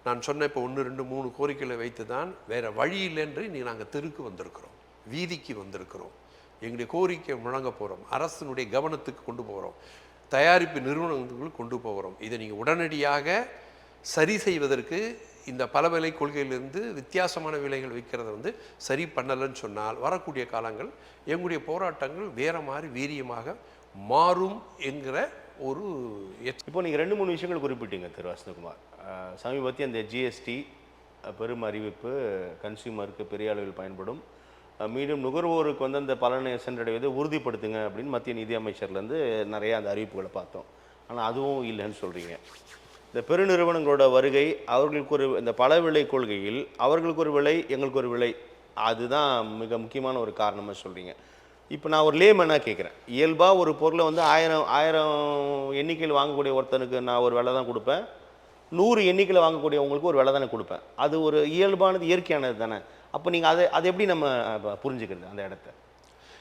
நான் சொன்ன இப்போ 1, 2, 3 கோரிக்கைகளை வைத்து தான் வேறு வழி இல்லைன்று இன்றைக்கி நாங்கள் தெருக்கு வந்திருக்கிறோம், வீதிக்கு வந்திருக்கிறோம். எங்களுடைய கோரிக்கை முழங்க போகிறோம், அரசினுடைய கவனத்துக்கு கொண்டு போகிறோம், தயாரிப்பு நிறுவனங்களுக்கு கொண்டு போகிறோம். இதை நீங்கள் உடனடியாக சரி செய்வதற்கு இந்த பல விலை கொள்கையிலிருந்து வித்தியாசமான விலைகள் விற்கிறத வந்து சரி பண்ணலைன்னு சொன்னால் வரக்கூடிய காலங்கள் எங்களுடைய போராட்டங்கள் வேறு மாதிரி வீரியமாக மாறும் என்கிற ஒரு இப்போ நீங்கள் 2-3 விஷயங்கள் குறிப்பிட்டீங்க திரு வசந்தகுமார். சமீபத்திய அந்த ஜிஎஸ்டி பெரும் அறிவிப்பு கன்சியூமருக்கு பெரிய அளவில் பயன்படும், மீண்டும் நுகர்வோருக்கு வந்து அந்த பலனை சென்றடைவதை உறுதிப்படுத்துங்க அப்படின்னு மத்திய நிதி அமைச்சர்லேருந்து நிறைய அந்த அறிவிப்புகளை பார்த்தோம். ஆனால் அதுவும் இல்லைன்னு சொல்கிறீங்க. இந்த பெருநிறுவனங்களோட வருகை, அவர்களுக்கு ஒரு இந்த பல விலை கொள்கையில் அவர்களுக்கு ஒரு விலை, எங்களுக்கு ஒரு விலை, அதுதான் மிக முக்கியமான ஒரு காரணமாக சொல்கிறீங்க. இப்போ நான் ஒரு லேமனாக கேட்குறேன், இயல்பாக ஒரு பொருளை வந்து 1000 எண்ணிக்கையில் வாங்கக்கூடிய ஒருத்தனுக்கு நான் ஒரு விலை தான் கொடுப்பேன், 100 எண்ணிக்கையில் வாங்கக்கூடியவங்களுக்கு ஒரு விலை தானே கொடுப்பேன். அது ஒரு இயல்பானது, இயற்கையானது தானே. அப்போ நீங்கள் அதை எப்படி நம்ம புரிஞ்சுக்கிறது அந்த இடத்த?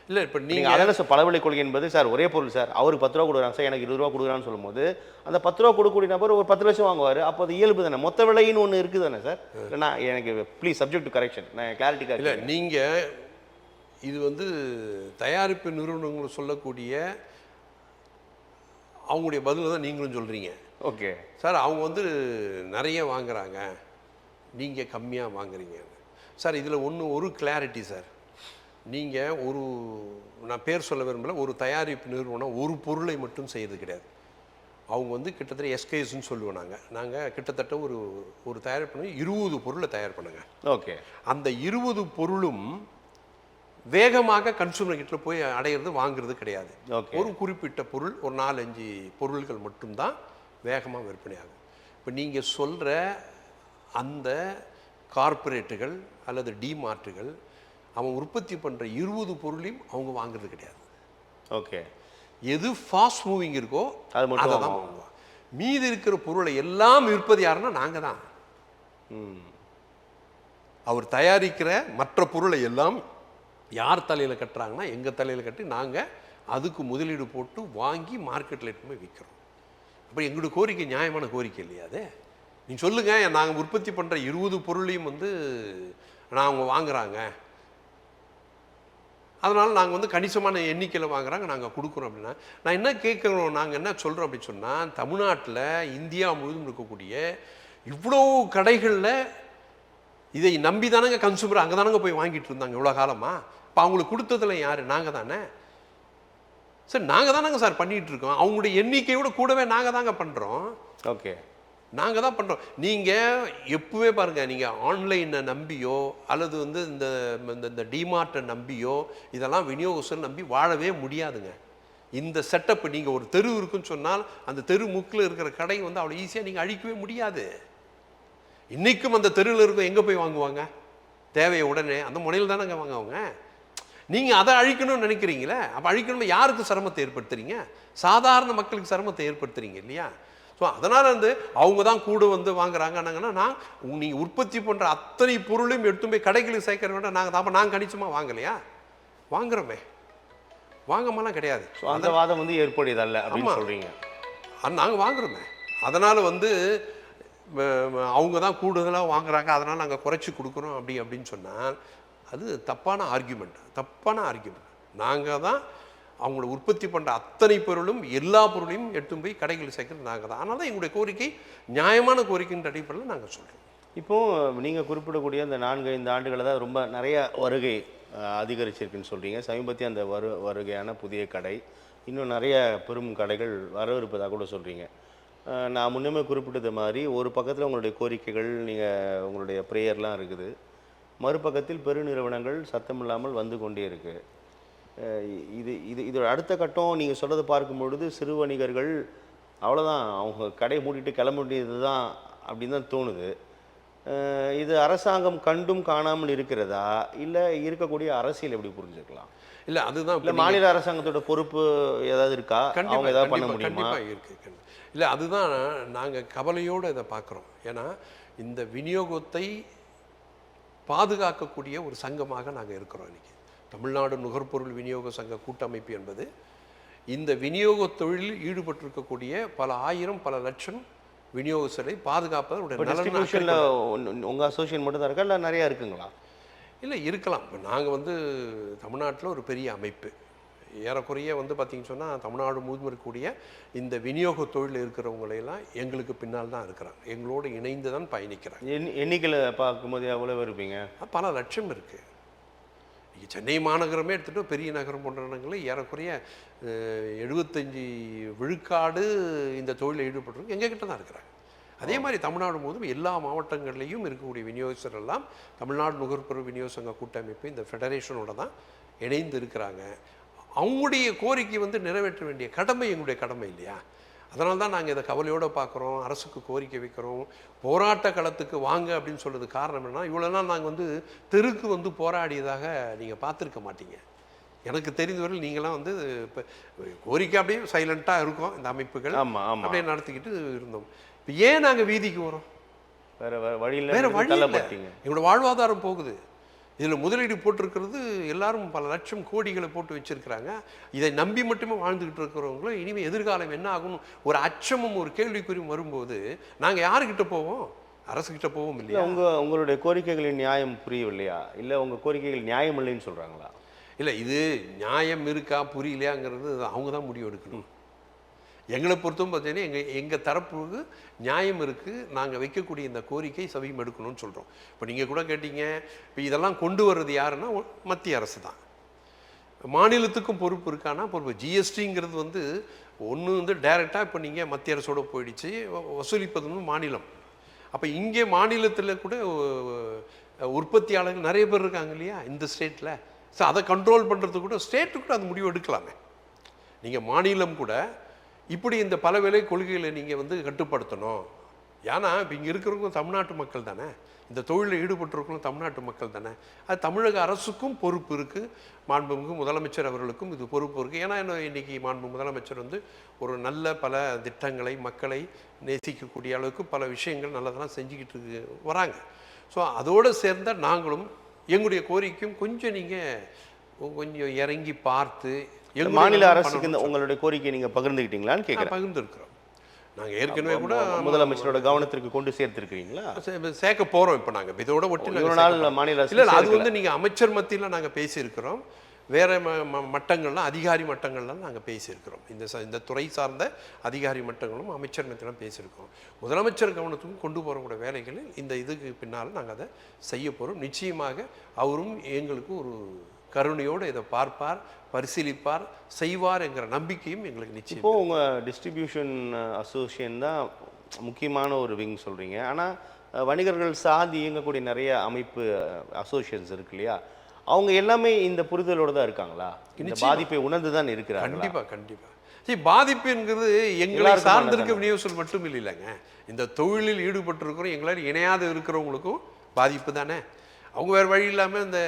இல்லை, இப்போ நீங்கள் அதனால் சார் பல விலை கொள்கை என்பது சார் ஒரே பொருள் சார், அவருக்கு 10 ரூபா கொடுக்குறாங்க சார், எனக்கு 20 ரூபா கொடுக்குறான்னு சொல்லும்போது அந்த 10 ரூபா கொடுக்கக்கூடிய நபர் ஒரு 10 லட்சம் வாங்குவார். அப்போ அது இயல்பு தானே, மொத்த விலைன்னு ஒன்று இருக்குது தானே சார்? இல்லைனா எனக்கு ப்ளீஸ் சப்ஜெக்ட் டு கரெக்ஷன், நான் கிளாரிட்டிக்காக இல்லை. நீங்கள் இது வந்து தயாரிப்பு நிறுவனங்கள் சொல்லக்கூடிய அவங்களுடைய பதில் தான் நீங்களும் சொல்கிறீங்க. ஓகே சார், அவங்க வந்து நிறைய வாங்குறாங்க, நீங்கள் கம்மியாக வாங்குறீங்க சார். இதில் ஒரு கிளாரிட்டி சார். நீங்கள் நான் பேர் சொல்ல விரும்பல, ஒரு தயாரிப்பு நிறுவனம் ஒரு பொருளை மட்டும் செய்கிறது கிடையாது. அவங்க வந்து கிட்டத்தட்ட எஸ்கேஸ்ன்னு சொல்லுவோம். நாங்கள் கிட்டத்தட்ட ஒரு தயார் பண்ணி 20 பொருளை தயார் பண்ணுங்க. ஓகே. அந்த 20 பொருளும் வேகமாக கன்சூமர் கிட்ட போய் அடையிறது, வாங்குறது கிடையாது. ஒரு குறிப்பிட்ட பொருள், ஒரு 4-5 பொருள்கள் மட்டும்தான் வேகமாக விற்பனை ஆகும். இப்போ நீங்கள் சொல்கிற அந்த கார்ப்பரேட்டுகள் அல்லது டிமார்ட்டுகள் அவன் உற்பத்தி பண்ணுற 20 பொருளையும் அவங்க வாங்குறது கிடையாது. ஓகே. எது ஃபாஸ்ட் மூவிங் இருக்கோ அதை தான் வாங்குவான். மீதி இருக்கிற பொருளை எல்லாம் விற்பது யாருன்னா நாங்கள் தான். அவர் தயாரிக்கிற மற்ற பொருளை எல்லாம் யார் தலையில் கட்டுறாங்கன்னா எங்கள் தலையில் கட்டி நாங்கள் அதுக்கு முதலீடு போட்டு வாங்கி மார்க்கெட்டில் எடுத்து போய் விற்கிறோம். அப்போ எங்களுடைய கோரிக்கை நியாயமான கோரிக்கை இல்லையா? அது நீங்கள் சொல்லுங்கள், நாங்கள் உற்பத்தி பண்ணுற 20 பொருளையும் வந்து அவங்க வாங்குகிறாங்க, அதனால் நாங்கள் வந்து கணிசமான எண்ணிக்கையில் வாங்குறாங்க, நாங்கள் கொடுக்குறோம் அப்படின்னா நான் என்ன கேட்குறோம், நாங்கள் என்ன சொல்கிறோம் அப்படின்னு சொன்னால், தமிழ்நாட்டில் இந்தியா முழுவதும் இருக்கக்கூடிய இவ்வளோ கடைகளில் இதை நம்பி தானங்க கன்சூமர் அங்கே தானங்க போய் வாங்கிட்டு இருந்தாங்க இவ்வளோ காலமாக. இப்போ அவங்களுக்கு கொடுத்ததில்ல யார்? நாங்கள் தானே சார். நாங்கள் தானங்க சார் பண்ணிகிட்டு இருக்கோம். அவங்களுடைய எண்ணிக்கையோட கூடவே நாங்கள் தாங்க பண்ணுறோம். ஓகே, நாங்கள் தான் பண்ணுறோம். நீங்கள் எப்பவே பாருங்கள், நீங்கள் ஆன்லைனை நம்பியோ அல்லது வந்து இந்த டிமார்ட்டை நம்பியோ இதெல்லாம் விநியோகஸ்தர் நம்பி வாழவே முடியாதுங்க. இந்த செட்டப் நீங்கள் ஒரு தெரு இருக்குன்னு சொன்னால் அந்த தெரு முக்கில் இருக்கிற கடை வந்து அவ்வளோ ஈஸியாக நீங்கள் அழிக்கவே முடியாது. இன்றைக்கும் அந்த தெருவில் இருக்க எங்கே போய் வாங்குவாங்க? தேவையை உடனே அந்த முனையில் தானேங்க வாங்க அவங்க. நீங்கள் அதை அழிக்கணும்னு நினைக்கிறீங்களே, அப்போ அழிக்கணும்னு யாருக்கு சிரமத்தை ஏற்படுத்துறீங்க? சாதாரண மக்களுக்கு சிரமத்தை ஏற்படுத்துறீங்க இல்லையா? ஸோ அதனால் வந்து அவங்க தான் கூட வந்து வாங்குறாங்கன்னாங்கன்னா, நீங்கள் உற்பத்தி பண்ணுற அத்தனை பொருளையும் எடுத்து போய் கடைகளுக்கு சேர்க்கிற வேண்டாம். நாங்கள் கணிச்சமாக வாங்கலையா? வாங்குறோமே, வாங்காமலாம் கிடையாது. ஸோ அந்த வாதம் வந்து ஏற்புடையதல்ல அப்படின்னு சொல்கிறீங்க. நாங்கள் வாங்குறோமே. அதனால் வந்து அவங்க தான் கூடுதலாக வாங்குறாங்க, அதனால் நாங்கள் குறைச்சி கொடுக்குறோம் அப்படின்னு சொன்னால் அது தப்பான ஆர்கியூமெண்ட். நாங்கள் தான் அவங்கள உற்பத்தி பண்ணுற அத்தனை பொருளும் எல்லா பொருளையும் எடுத்து போய் கடைகளில் சேர்க்குறது நாங்கள் தான். அதனால தான் எங்களுடைய கோரிக்கை நியாயமான கோரிக்கைன்ற அடிப்படையில் நாங்கள் சொல்கிறோம். இப்போது நீங்கள் குறிப்பிடக்கூடிய அந்த 4-5 ஆண்டுகளில் தான் ரொம்ப நிறைய வருகை அதிகரிச்சிருக்குன்னு சொல்கிறீங்க. சமீபத்திய அந்த வருகையான புதிய கடை, இன்னும் நிறைய பெரும் கடைகள் வரவிருப்பதாக கூட சொல்கிறீங்க. நான் முன்னமே குறிப்பிட்டது மாதிரி ஒரு பக்கத்தில் உங்களுடைய கோரிக்கைகள், நீங்கள் உங்களுடைய ப்ரேயர்லாம் இருக்குது, மறுபக்கத்தில் பெருநிறுவனங்கள் சத்தமில்லாமல் வந்து கொண்டே இருக்குது. இதோட அடுத்த கட்டம் நீங்கள் சொல்கிறத பார்க்கும் பொழுது சிறு வணிகர்கள் அவ்வளோதான், அவங்க கடையை மூடிட்டு கிளம்ப வேண்டியது தான் அப்படின்னு தான் தோணுது. இது அரசாங்கம் கண்டும் காணாமல் இருக்கிறதா, இல்லை இருக்கக்கூடிய அரசியல் எப்படி புரிஞ்சுக்கலாம்? இல்லை அதுதான் இல்லை மாநில அரசாங்கத்தோட பொறுப்பு ஏதாவது இருக்கா? அவங்க ஏதாவது பண்ண முடியுமா? கண்டிப்பாக இருக்குது. இல்லை அதுதான் நாங்கள் கவலையோடு இதை பார்க்குறோம். ஏன்னா இந்த விநியோகத்தை பாதுகாக்கக்கூடிய ஒரு சங்கமாக நாங்கள் இருக்கிறோம். இன்றைக்கி தமிழ்நாடு நுகர்பொருள் விநியோக சங்க கூட்டமைப்பு என்பது இந்த விநியோக தொழிலில் ஈடுபட்டிருக்கக்கூடிய பல ஆயிரம் பல லட்சம் விநியோகஸ்தரை பாதுகாப்பது. உங்கள் அசோசியேஷன் மட்டும் தான் இருக்கா, இல்லை நிறையா இருக்குங்களா? இல்லை இருக்கலாம். இப்போ நாங்கள் வந்து தமிழ்நாட்டில் ஒரு பெரிய அமைப்பு, ஏறக்குறைய வந்து பார்த்திங்கன்னு சொன்னால் தமிழ்நாடு முழுவதும் இருக்கக்கூடிய இந்த விநியோக தொழில் இருக்கிறவங்களையெல்லாம் எங்களுக்கு பின்னால் தான் இருக்கிறாங்க, எங்களோடு இணைந்து தான் பயணிக்கிறாங்க. எண்ணிக்கையில் பார்க்கும்போது எவ்வளோ இருப்பீங்க? பல லட்சம் இருக்குது. இங்கே சென்னை மாநகரமே எடுத்துகிட்டு பெரிய நகரம் போன்ற இடங்களில் ஏறக்குறைய 75 விழுக்காடு இந்த தொழிலில் ஈடுபட்டுருக்கு எங்ககிட்ட தான் இருக்கிறாங்க. அதே மாதிரி தமிழ்நாடு முழுவதும் எல்லா மாவட்டங்கள்லேயும் இருக்கக்கூடிய விநியோகஸ்தர் எல்லாம் தமிழ்நாடு நுகர்பொருள் விநியோக சங்க கூட்டமைப்பு இந்த ஃபெடரேஷனோட தான் இணைந்து இருக்கிறாங்க. அவங்களுடைய கோரிக்கை வந்து நிறைவேற்ற வேண்டிய கடமை எங்களுடைய கடமை இல்லையா? அதனால தான் நாங்கள் இதை கவலையோடு பார்க்குறோம், அரசுக்கு கோரிக்கை வைக்கிறோம், போராட்ட களத்துக்கு வாங்க அப்படின்னு சொல்கிறது காரணம் என்னன்னா, இவ்வளோ நாள் நாங்கள் வந்து தெருக்கு வந்து போராடியதாக நீங்கள் பார்த்துருக்க மாட்டீங்க. எனக்கு தெரிந்தவரையில் நீங்களாம் வந்து இப்போ கோரிக்கை அப்படியே சைலண்ட்டாக இருக்கும் இந்த அமைப்புகள், அப்படியே நடத்திக்கிட்டு இருந்தோம். இப்போ ஏன் நாங்கள் வீதிக்கு வரோம்? வேறு வழி இல்லை. எங்களோட வாழ்வாதாரம் போகுது. இதில் முதலீடு போட்டிருக்கிறது எல்லாரும் பல லட்சம் கோடிகளை போட்டு வச்சுருக்கிறாங்க. இதை நம்பி மட்டுமே வாழ்ந்துக்கிட்டு இருக்கிறவங்களும் இனிமேல் எதிர்காலம் என்ன ஆகும்னு ஒரு அச்சமும் ஒரு கேள்விக்குறியும் வரும்போது நாங்கள் யாருக்கிட்ட போவோம்? அரசுக்கிட்ட போவோம் இல்லையா? உங்களுடைய கோரிக்கைகளின் நியாயம் புரியவில்லையா, இல்லை உங்கள் கோரிக்கைகள் நியாயம் இல்லைன்னு சொல்கிறாங்களா? இல்லை, இது நியாயம் இருக்கா புரியலையாங்கிறது அவங்க தான் முடிவு எடுக்கணும். எங்களை பொறுத்தும் பார்த்தீங்கன்னா எங்கள் தரப்புக்கு நியாயம் இருக்குது, நாங்கள் வைக்கக்கூடிய இந்த கோரிக்கை சபையும் எடுக்கணும்னு சொல்கிறோம். இப்போ நீங்கள் கூட கேட்டீங்க, இப்போ இதெல்லாம் கொண்டு வர்றது யாருன்னா மத்திய அரசு தான். மாநிலத்துக்கும் பொறுப்பு இருக்கான்னா பொறுப்பு. ஜிஎஸ்டிங்கிறது வந்து ஒன்று வந்து டைரெக்டாக இப்போ நீங்கள் மத்திய அரசோடு போயிடுச்சு, வசூலிப்பது வந்து மாநிலம். அப்போ இங்கே மாநிலத்தில் கூட உற்பத்தியாளர்கள் நிறைய பேர் இருக்காங்க இல்லையா இந்த ஸ்டேட்டில். ஸோ அதை கண்ட்ரோல் பண்ணுறதுக்கு கூட ஸ்டேட்டு கூட அது முடிவு எடுக்கலாமே. நீங்கள் மாநிலம் கூட இப்படி இந்த பல விலை கொள்கைகளை நீங்கள் வந்து கட்டுப்படுத்தணும். ஏன்னா இப்போ இங்கே இருக்கிறவங்க தமிழ்நாட்டு மக்கள் தானே, இந்த தொழிலில் ஈடுபட்டிருக்கணும் தமிழ்நாட்டு மக்கள் தானே. அது தமிழக அரசுக்கும் பொறுப்பு இருக்குது, மாண்புமிகு முதலமைச்சர் அவர்களுக்கும் இது பொறுப்பு இருக்குது. ஏன்னா இன்றைக்கி மாண்பு முதலமைச்சர் வந்து ஒரு நல்ல பல திட்டங்களை மக்களை நேசிக்கக்கூடிய அளவுக்கு பல விஷயங்கள் நல்லதெல்லாம் செஞ்சுக்கிட்டு வராங்க. ஸோ அதோடு சேர்ந்த நாங்களும் எங்களுடைய கோரிக்கையும் கொஞ்சம் இறங்கி பார்த்து மாநில அரசுக்கு உங்களுடைய கோரிக்கை நீங்கள் பகிர்ந்துக்கிட்டீங்களான்னு கேட்குறேன். பகிர்ந்துருக்கிறோம். நாங்கள் ஏற்கனவே கூட முதலமைச்சரோட கவனத்திற்கு கொண்டு சேர்த்துருக்கீங்களா? சேர்க்க போகிறோம். இப்போ நாங்கள் இதோட ஒட்டி மாநில அரசு இல்லை, அது வந்து நீங்கள் அமைச்சர் மத்தியில் நாங்கள் பேசியிருக்கிறோம். வேறு மட்டங்கள்லாம் அதிகாரி மட்டங்கள்லாம் நாங்கள் பேசியிருக்கிறோம். இந்த துறை சார்ந்த அதிகாரி மட்டங்களும் அமைச்சர் மத்தியெல்லாம் பேசியிருக்கிறோம். முதலமைச்சர் கவனத்துக்கும் கொண்டு போகிறக்கூடிய வேலைகளில் இந்த இதுக்கு பின்னால் நாங்கள் அதை செய்ய போகிறோம். நிச்சயமாக அவரும் எங்களுக்கு ஒரு கருணையோடு இதை பார்ப்பார், பரிசீலிப்பார், செய்வார் என்கிற நம்பிக்கையும் எங்களுக்கு நிச்சயம். இப்போ உங்கள் டிஸ்ட்ரிபியூஷன் அசோசியேஷன் தான் முக்கியமான ஒரு விங் சொல்கிறீங்க. ஆனால் வணிகர்கள் சார்ந்து இயங்கக்கூடிய நிறைய அமைப்பு அசோசியேஷன்ஸ் இருக்கு இல்லையா, அவங்க எல்லாமே இந்த புரிதலோடு தான் இருக்காங்களா? இந்த பாதிப்பை உணர்ந்து தான் இருக்கிறாங்க? கண்டிப்பாக. சரி, பாதிப்பு என்கிறது எங்களை சார்ந்திருக்க விநியோகங்கள் மட்டும் இல்லைங்க, இந்த தொழிலில் ஈடுபட்டிருக்கிறோம் எங்களால் இணையாது இருக்கிறவங்களுக்கும் பாதிப்பு தானே. அவங்க வேறு வழி இல்லாமல் இந்த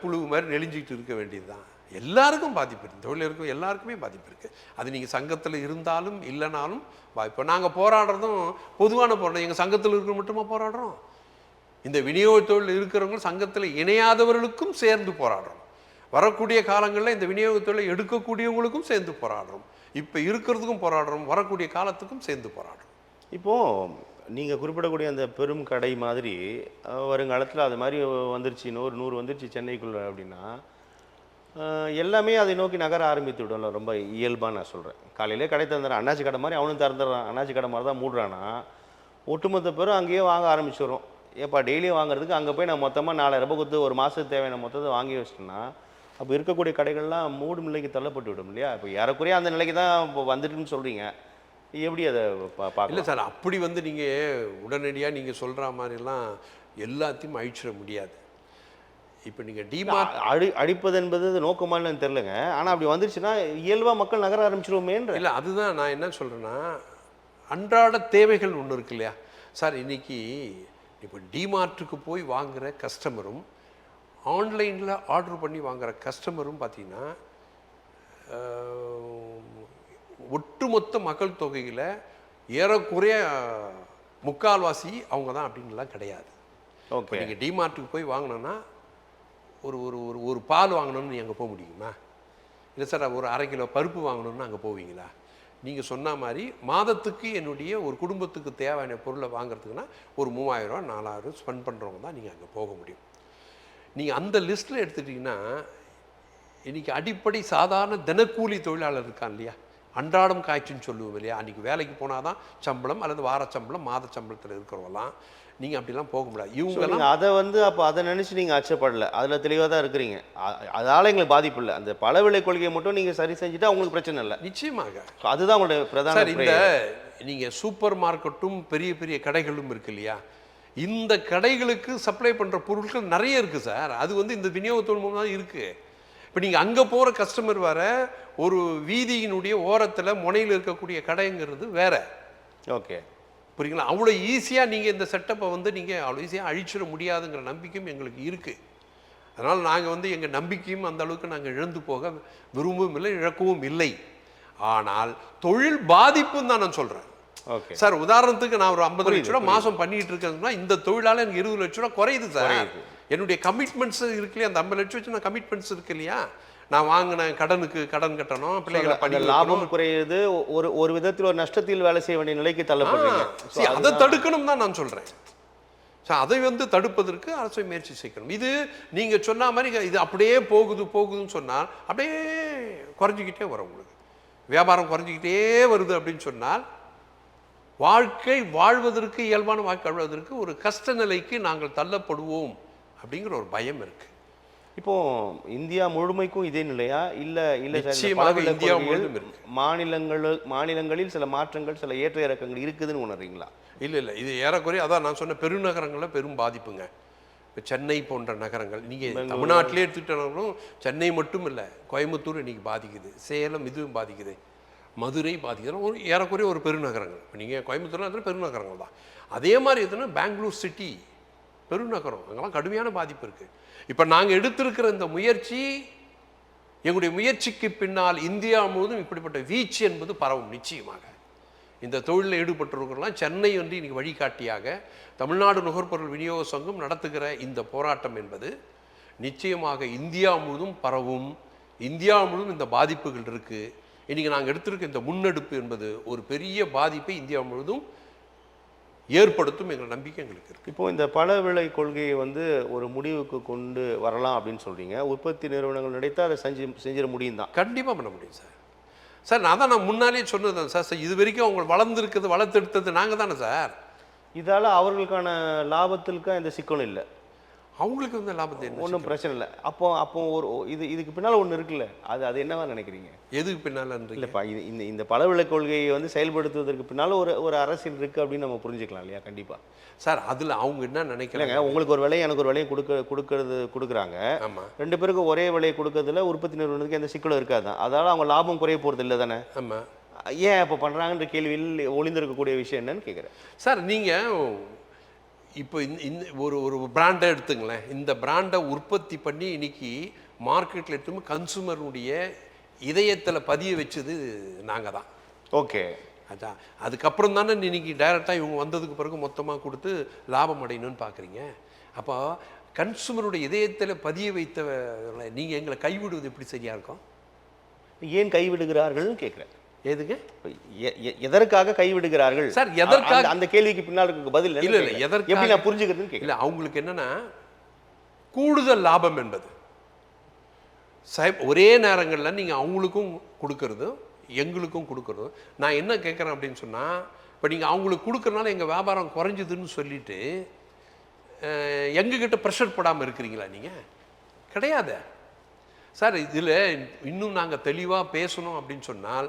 புழு மாதிரி நெளிஞ்சிக்கிட்டு இருக்க வேண்டியது தான். எல்லாருக்கும் பாதிப்பு இருக்குது, தொழிலருக்கும் எல்லாருக்குமே பாதிப்பு இருக்குது. அது நீங்கள் சங்கத்தில் இருந்தாலும் இல்லைனாலும் இப்போ நாங்கள் போராடுறதும் பொதுவான போராட்டம். எங்கள் சங்கத்தில் இருக்கிற மட்டுமா போராடுறோம்? இந்த விநியோக தொழில் இருக்கிறவங்க சங்கத்தில் இணையாதவர்களுக்கும் சேர்ந்து போராடுறோம். வரக்கூடிய காலங்களில் இந்த விநியோக தொழிலை எடுக்கக்கூடியவங்களுக்கும் சேர்ந்து போராடுறோம். இப்போ இருக்கிறதுக்கும் போராடுறோம், வரக்கூடிய காலத்துக்கும் சேர்ந்து போராடுறோம். இப்போது நீங்கள் குறிப்பிடக்கூடிய அந்த பெரும் கடை மாதிரி வருங்காலத்தில் அது மாதிரி வந்துருச்சு, 100 வந்துருச்சு சென்னைக்குள்ளே அப்படின்னா எல்லாமே அதை நோக்கி நகர ஆரம்பித்து விடும்ல. ரொம்ப இயல்பாக நான் சொல்கிறேன். காலையிலே கடை திறந்துடுறான், அண்ணாச்சி கடை மாதிரி அவனும் திறந்துடுறான், அண்ணாச்சி கடை மாதிரி தான் மூடுறான்னா ஒட்டுமொத்த பேரும் அங்கேயே வாங்க ஆரம்பிச்சிடும். ஏப்பா டெய்லியும் வாங்குறதுக்கு அங்கே போய் நான் மொத்தமாக 4000 ரூபாய் கொடுத்து ஒரு மாதத்துக்கு தேவையான மொத்தத்தை வாங்கி வச்சிட்டேன்னா அப்போ இருக்கக்கூடிய கடைகள்லாம் மூடும் நிலைக்கு தள்ளப்பட்டு விடும் இல்லையா? இப்போ ஏறக்குறைய அந்த நிலைக்கு தான் இப்போ வந்துட்டுன்னு சொல்கிறீங்க. எப்படி அதை பார்க்கல? இல்லை சார், அப்படி நீங்கள் உடனடியாக நீங்கள் சொல்கிற மாதிரிலாம் எல்லாத்தையும் அழிச்சிட முடியாது. இப்போ நீங்கள் டிமார்ட் அடிப்பது என்பது நோக்கமானு தெரிலங்க. ஆனால் அப்படி வந்துருச்சுன்னா இயல்பாக மக்கள் நகர ஆரம்பிச்சிருவோமேன்ற. இல்லை, அதுதான் நான் என்ன சொல்கிறேன்னா, அன்றாட தேவைகள் ஒன்று இருக்கு இல்லையா சார். இன்றைக்கி இப்போ டிமார்ட்டுக்கு போய் வாங்குகிற கஸ்டமரும் ஆன்லைனில் ஆர்டர் பண்ணி வாங்குகிற கஸ்டமரும் பார்த்திங்கன்னா ஒட்டுமொத்த மக்கள் தொகையில் ஏறக்குறைய முக்கால்வாசி அவங்க தான் அப்படின்லாம் கிடையாது. ஓகே, நீங்கள் டிமார்ட்டுக்கு போய் வாங்கினோன்னா ஒரு ஒரு ஒரு ஒரு பால் வாங்கணும்னு நீங்கள் அங்கே போக முடியுமா? இல்லை சார், ஒரு 1/2 கிலோ பருப்பு வாங்கணும்னு அங்கே போவீங்களா? நீங்கள் சொன்ன மாதிரி மாதத்துக்கு என்னுடைய ஒரு குடும்பத்துக்கு தேவையான பொருளை வாங்குறதுக்குன்னா ஒரு 3000 ரூபா 4000 ஸ்பெண்ட் பண்ணுறவங்க தான் நீங்கள் அங்கே போக முடியும். நீங்கள் அந்த லிஸ்ட்டில் எடுத்துட்டிங்கன்னா இன்றைக்கி அடிப்படை சாதாரண தினக்கூலி தொழிலாளர் இருக்கான் இல்லையா, அன்றாடம் காய்ச்சின்னு சொல்லுவோம் இல்லையா, அன்றைக்கி வேலைக்கு போனால் தான் சம்பளம் அல்லது வார சம்பளம் மாத சம்பளத்தில் இருக்கிறவங்களாம் நீங்கள் அப்படிலாம் போக முடியாது. இவங்க அதை அப்போ அதை நினச்சி நீங்கள் அச்சப்படலை, அதில் தெளிவாக தான் இருக்கிறீங்க. அதனால் எங்களுக்கு பாதிப்பு இல்லை. அந்த பல விலை கொள்கையை மட்டும் நீங்கள் சரி செஞ்சுட்டா உங்களுக்கு பிரச்சனை இல்லை. நிச்சயமாக அதுதான் உங்களுடைய பிரதான. இந்த நீங்கள் சூப்பர் மார்க்கெட்டும் பெரிய பெரிய கடைகளும் இருக்கு இல்லையா, இந்த கடைகளுக்கு சப்ளை பண்ணுற பொருட்கள் நிறைய இருக்குது சார். அது இந்த விநியோகத்தோடு மூலம் தான் இருக்குது. இப்போ நீங்கள் அங்கே போகிற கஸ்டமர் வர ஒரு வீதியினுடைய ஓரத்தில் முனையில் இருக்கக்கூடிய கடைங்கிறது வேற. ஓகே, புரியுங்களா? அவ்வளோ ஈஸியாக நீங்கள் இந்த செட்டப்பை நீங்கள் அவ்வளோ ஈஸியாக அழிச்சிட முடியாதுங்கிற நம்பிக்கையும் எங்களுக்கு இருக்குது. அதனால் நாங்கள் எங்கள் நம்பிக்கையும் அந்த அளவுக்கு நாங்கள் இழந்து போக விரும்பவும் இல்லை, இழக்கவும் இல்லை. ஆனால் தொழில் பாதிப்புன்னு தான் நான் சொல்கிறேன். ஓகே சார், உதாரணத்துக்கு நான் ஒரு 50 லட்ச ரூபா மாதம் பண்ணிட்டு இருக்கேன்னா இந்த தொழிலால் எனக்கு 20 லட்ச ரூபா குறையுது சார். என்னுடைய கமிட்மெண்ட்ஸ் இருக்கு இல்லையா, அந்த 50 லட்சம் வச்சு நான் கமிட்மெண்ட்ஸ் இருக்கு இல்லையா, நான் வாங்கின கடனுக்கு கடன் கட்டணும், பிள்ளைகளை படிக்க, லாபம் குறையுது, ஒரு விதத்தில் ஒரு நஷ்டத்தில் வேலை செய்ய வேண்டிய நிலைக்கு தள்ளப்படுறீங்க. அதை தடுக்கணும் தான் நான் சொல்கிறேன். அதை தடுப்பதற்கு அரசு முயற்சி செய்யணும். இது நீங்கள் சொன்ன மாதிரி இது அப்படியே போகுதுன்னு சொன்னால் அப்படியே குறைஞ்சிக்கிட்டே வரும். உங்களுக்கு வியாபாரம் குறைஞ்சிக்கிட்டே வருது அப்படின்னு சொன்னால் வாழ்க்கை வாழ்வதற்கு, இயல்பான வாழ்க்கை வாழ்வதற்கு ஒரு கஷ்ட நிலைக்கு நாங்கள் தள்ளப்படுவோம் அப்படிங்கிற ஒரு பயம் இருக்கு. இப்போ இந்தியா முழுமைக்கும் இதே நிலையா? இல்லை நிச்சயமாக இந்தியா முழுவதும் இருக்கு. மாநிலங்களில் சில மாற்றங்கள், சில ஏற்ற இறக்கங்கள் இருக்குதுன்னு உணர்றீங்களா? இல்லை, இது ஏறக்குறைய அதான் நான் சொன்ன பெருநகரங்களில் பெரும் பாதிப்புங்க. இப்போ சென்னை போன்ற நகரங்கள் நீங்கள் தமிழ்நாட்டிலே எடுத்துக்கிட்டாலும் சென்னை மட்டும் இல்லை, கோயம்புத்தூர் இன்னைக்கு பாதிக்குது, சேலம் இதுவும் பாதிக்குது, மதுரை பாதிக்குதுன்னா ஒரு ஏறக்குறைய ஒரு பெருநகரங்கள். இப்போ நீங்கள் கோயம்புத்தூர்லாம் பெருநகரங்கள் தான். அதே மாதிரி எதுனா பெங்களூர் சிட்டி பெருநகரம், அங்கெல்லாம் கடுமையான பாதிப்பு இருக்குது. இப்போ நாங்கள் எடுத்திருக்கிற இந்த முயற்சி, எங்களுடைய முயற்சிக்கு பின்னால் இந்தியா முழுவதும் இப்படிப்பட்ட வீச்சு என்பது பரவும். நிச்சயமாக இந்த தொழிலில் ஈடுபட்டிருக்கிறலாம் சென்னை இன்றைக்கி வழிகாட்டியாக தமிழ்நாடு நுகர்பொருள் விநியோக சங்கம் நடத்துகிற இந்த போராட்டம் என்பது நிச்சயமாக இந்தியா முழுவதும் பரவும். இந்தியா முழுவதும் இந்த பாதிப்புகள் இருக்குது. இன்றைக்கி நாங்கள் எடுத்திருக்க இந்த முன்னெடுப்பு என்பது ஒரு பெரிய பாதிப்பை இந்தியா முழுவதும் ஏற்படுத்தும் எங்கள் நம்பிக்கை எங்களுக்கு இருக்குது. இப்போ இந்த பல விலை கொள்கையை ஒரு முடிவுக்கு கொண்டு வரலாம் அப்படின்னு சொல்கிறீங்க. உற்பத்தி நிறுவனங்கள் நினைத்தா அதை செஞ்சிட முடியும் தான். கண்டிப்பாக பண்ண முடியும் சார். சார், நான் முன்னாலே சொன்னது சார், இது வரைக்கும் அவங்க வளர்ந்துருக்குது, வளர்த்தெடுத்தது நாங்கள் தானே சார். இதால் அவர்களுக்கான லாபத்திற்காக எந்த சிக்கலும் இல்லை, அவங்களுக்கு லாபத்தை ஒன்றும் பிரச்சனை இல்லை. அப்போ ஒரு இதுக்கு பின்னால் ஒன்று இருக்குல்ல, அது என்னவா நினைக்கிறீங்க? எதுக்கு பின்னால் இல்லைப்பா, இந்த பலவிலை கொள்கையை செயல்படுத்துவதற்கு பின்னால் ஒரு அரசியல் இருக்குது அப்படின்னு நம்ம புரிஞ்சுக்கலாம் இல்லையா? கண்டிப்பாக சார். அதில் அவங்க என்ன நினைக்கிறாங்க, உங்களுக்கு ஒரு விலையை எனக்கு ஒரு விலையை கொடுக்குறாங்க. ஆமாம், 2 பேருக்கு ஒரே விலையை கொடுக்கறதுல உற்பத்தி நிறுவனத்துக்கு எந்த சிக்கலும் இருக்காது தான். அதனால் அவங்க லாபம் குறைய போகிறது இல்லை தானே? ஆமாம். ஏன் இப்போ பண்ணுறாங்கன்ற கேள்வியில் ஒளிந்திருக்கக்கூடிய விஷயம் என்னன்னு கேட்குறேன் சார். நீங்கள் இப்போ இந்த ஒரு ஒரு பிராண்டை எடுத்துங்களேன். இந்த பிராண்டை உற்பத்தி பண்ணி இன்னைக்கு மார்க்கெட்டில் எடுத்து கன்சூமருடைய இதயத்தில் பதிய வச்சது நாங்கள் தான். ஓகே. அதான் அதுக்கப்புறம் தானே இன்னைக்கு டைரெக்டாக இவங்க வந்ததுக்கு பிறகு மொத்தமாக கொடுத்து லாபம் அடையணும்னு பார்க்குறீங்க. அப்போ கன்சூமருடைய இதயத்தில் பதிய வைத்த நீங்கள் எங்களை கைவிடுவது எப்படி சரியாக இருக்கும்? ஏன் கைவிடுகிறார்கள்னு கேட்குறேன். எதுக்கு? எதற்காக கைவிடுகிறார்கள் சார்? எதற்காக? அந்த கேள்விக்கு பின்னால் பதில் இல்லை இல்லை, எதற்கு எப்படி நான் புரிஞ்சுக்கிறதுன்னு கேட்கல. இல்லை, அவங்களுக்கு என்னன்னா கூடுதல் லாபம் என்பது ஒரே நேரங்களில் நீங்கள் அவங்களுக்கும் கொடுக்கறதும் எங்களுக்கும் கொடுக்கறதும். நான் என்ன கேட்குறேன் அப்படின்னு சொன்னால், இப்போ நீங்கள் அவங்களுக்கு கொடுக்கறனால எங்கள் வியாபாரம் குறைஞ்சிதுன்னு சொல்லிட்டு எங்ககிட்ட ப்ரெஷர் போடாமல் இருக்கிறீங்களா? நீங்கள் கிடையாது சார். இதில் இன்னும் நாங்கள் தெளிவாக பேசணும் அப்படின்னு சொன்னால்,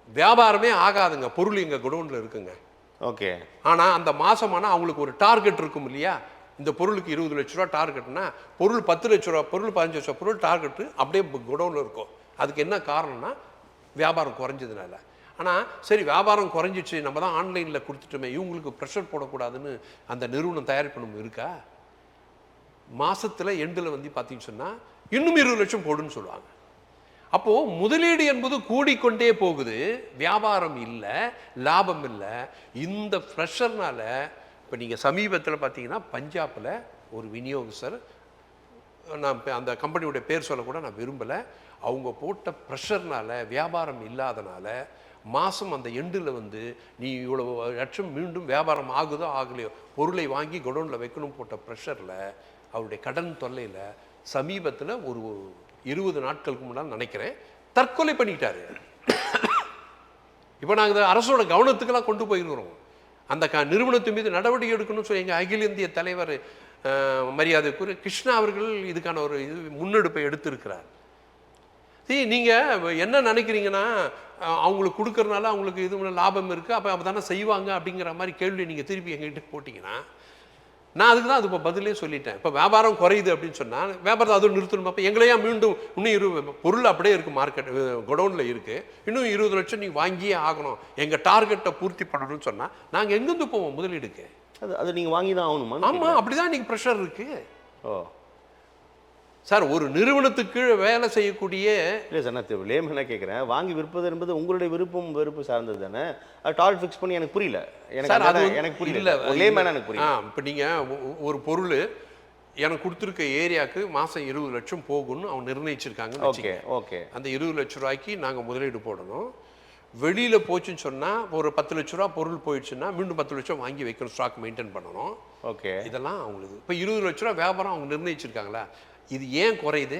வியாபாரமே ஆகாதுங்க, பொருள் எங்கள் குடோனில் இருக்குங்க. ஓகே. ஆனால் அந்த மாதமானால் அவங்களுக்கு ஒரு டார்கெட் இருக்கும் இல்லையா? இந்த பொருளுக்கு 20 லட்ச ரூபா டார்கெட்னா பொருள் 10 லட்ச ரூபா பொருள் 15 லட்ச ரூபா பொருள் டார்கெட்டு அப்படியே குடோனில் இருக்கும். அதுக்கு என்ன காரணம்னா வியாபாரம் குறைஞ்சதுனால. ஆனால் சரி, வியாபாரம் குறைஞ்சிச்சு, நம்ம தான் ஆன்லைனில் கொடுத்துட்டோமே, இவங்களுக்கு ப்ரெஷர் போடக்கூடாதுன்னு அந்த நிறுவனம் தயாரிப்பு இருக்கா? மாதத்தில் எண்டில் வந்து பார்த்தீங்கன்னு சொன்னால் இன்னும் 20 லட்சம் போடுன்னு சொல்லுவாங்க. அப்போது முதலீடு என்பது கூடிக்கொண்டே போகுது, வியாபாரம் இல்லை, லாபம் இல்லை. இந்த ப்ரெஷர்னால இப்போ நீங்கள் சமீபத்தில் பார்த்தீங்கன்னா பஞ்சாபில் ஒரு விநியோகஸ்தர், நான் அந்த கம்பெனியோடைய பேர் சொல்ல கூட நான் விரும்பலை, அவங்க போட்ட ப்ரெஷர்னால வியாபாரம் இல்லாதனால மாதம் அந்த எண்டில் வந்து நீ இவ்வளோ லட்சம் மீண்டும் வியாபாரம் ஆகுதோ ஆகலையோ பொருளை வாங்கி குடோனில் வைக்கணும் போட்ட ப்ரெஷரில் அவருடைய கடன் தொல்லையில் சமீபத்தில் ஒரு 20 நாட்களுக்கு முன்னால் நினைக்கிறேன் தற்கொலை பண்ணிட்டாரு. இப்போ நாங்கள் அரசோட கவனத்துக்கெல்லாம் கொண்டு போயிருக்கிறோம். அந்த நிறுவனத்தின் மீது நடவடிக்கை எடுக்கணும்னு சொல்லி எங்கள் அகில இந்திய தலைவர் மரியாதைக்குரிய கிருஷ்ணா அவர்கள் இதுக்கான ஒரு முன்னெடுப்பை எடுத்திருக்கிறார். நீங்கள் என்ன நினைக்கிறீங்கன்னா, அவங்களுக்கு கொடுக்கறனால அவங்களுக்கு இது லாபம் இருக்குது, அப்போ தானே செய்வாங்க அப்படிங்கிற மாதிரி கேள்வி நீங்கள் திருப்பி எங்ககிட்ட போட்டிங்கன்னா, நான் அதுக்கு தான் அது இப்போ பதிலே சொல்லிட்டேன். இப்போ வியாபாரம் குறையுது அப்படின்னு சொன்னால் வியாபாரத்தை அதுவும் நிறுத்தணும். அப்போ எங்களையா மீண்டும் இன்னும் பொருள் அப்படியே இருக்குது, மார்க்கெட் குடோனில் இருக்குது, இன்னும் 20 லட்சம் நீங்கள் வாங்கியே ஆகணும், எங்கள் டார்கெட்டை பூர்த்தி பண்ணணும்னு சொன்னால் நாங்கள் எங்கேருந்து போவோம் முதலீடுக்கு? அது நீங்கள் வாங்கி தான் ஆகணுமா? ஆமாம், அப்படி தான் நீங்கள் ப்ரெஷர் இருக்குது. ஓ சார், ஒரு நிறுவனத்துக்கு வேலை செய்யக்கூடிய இல்லை சார், நான் லேம் என்ன கேட்குறேன், வாங்கி விற்பது என்பது உங்களுடைய விருப்பம் வெறுப்பு சார்ந்தது தானே. அது டார்கெட் ஃபிக்ஸ் பண்ணி எனக்கு புரியல. எனக்கு புரியல, லேமேனா எனக்கு புரியல. இப்போ நீங்கள் ஒரு பொருள் எனக்கு கொடுத்துருக்க ஏரியாவுக்கு மாதம் 20 லட்சம் போகும்னு அவங்க நிர்ணயிச்சிருக்காங்க. Okay okay. அந்த 20 லட்ச ரூபாய்க்கு நாங்கள் முதலீடு போடணும். வெளியில் போச்சுன்னு சொன்னால் ஒரு 10 லட்ச ரூபா பொருள் போயிடுச்சுன்னா மீண்டும் 10 லட்சம் வாங்கி வைக்கணும், ஸ்டாக் மெயின்டைன் பண்ணணும். ஓகே. இதெல்லாம் அவங்களுக்கு இப்போ 20 லட்ச ரூபா வியாபாரம் அவங்க நிர்ணயிச்சிருக்காங்களா? இது ஏன் குறையுது?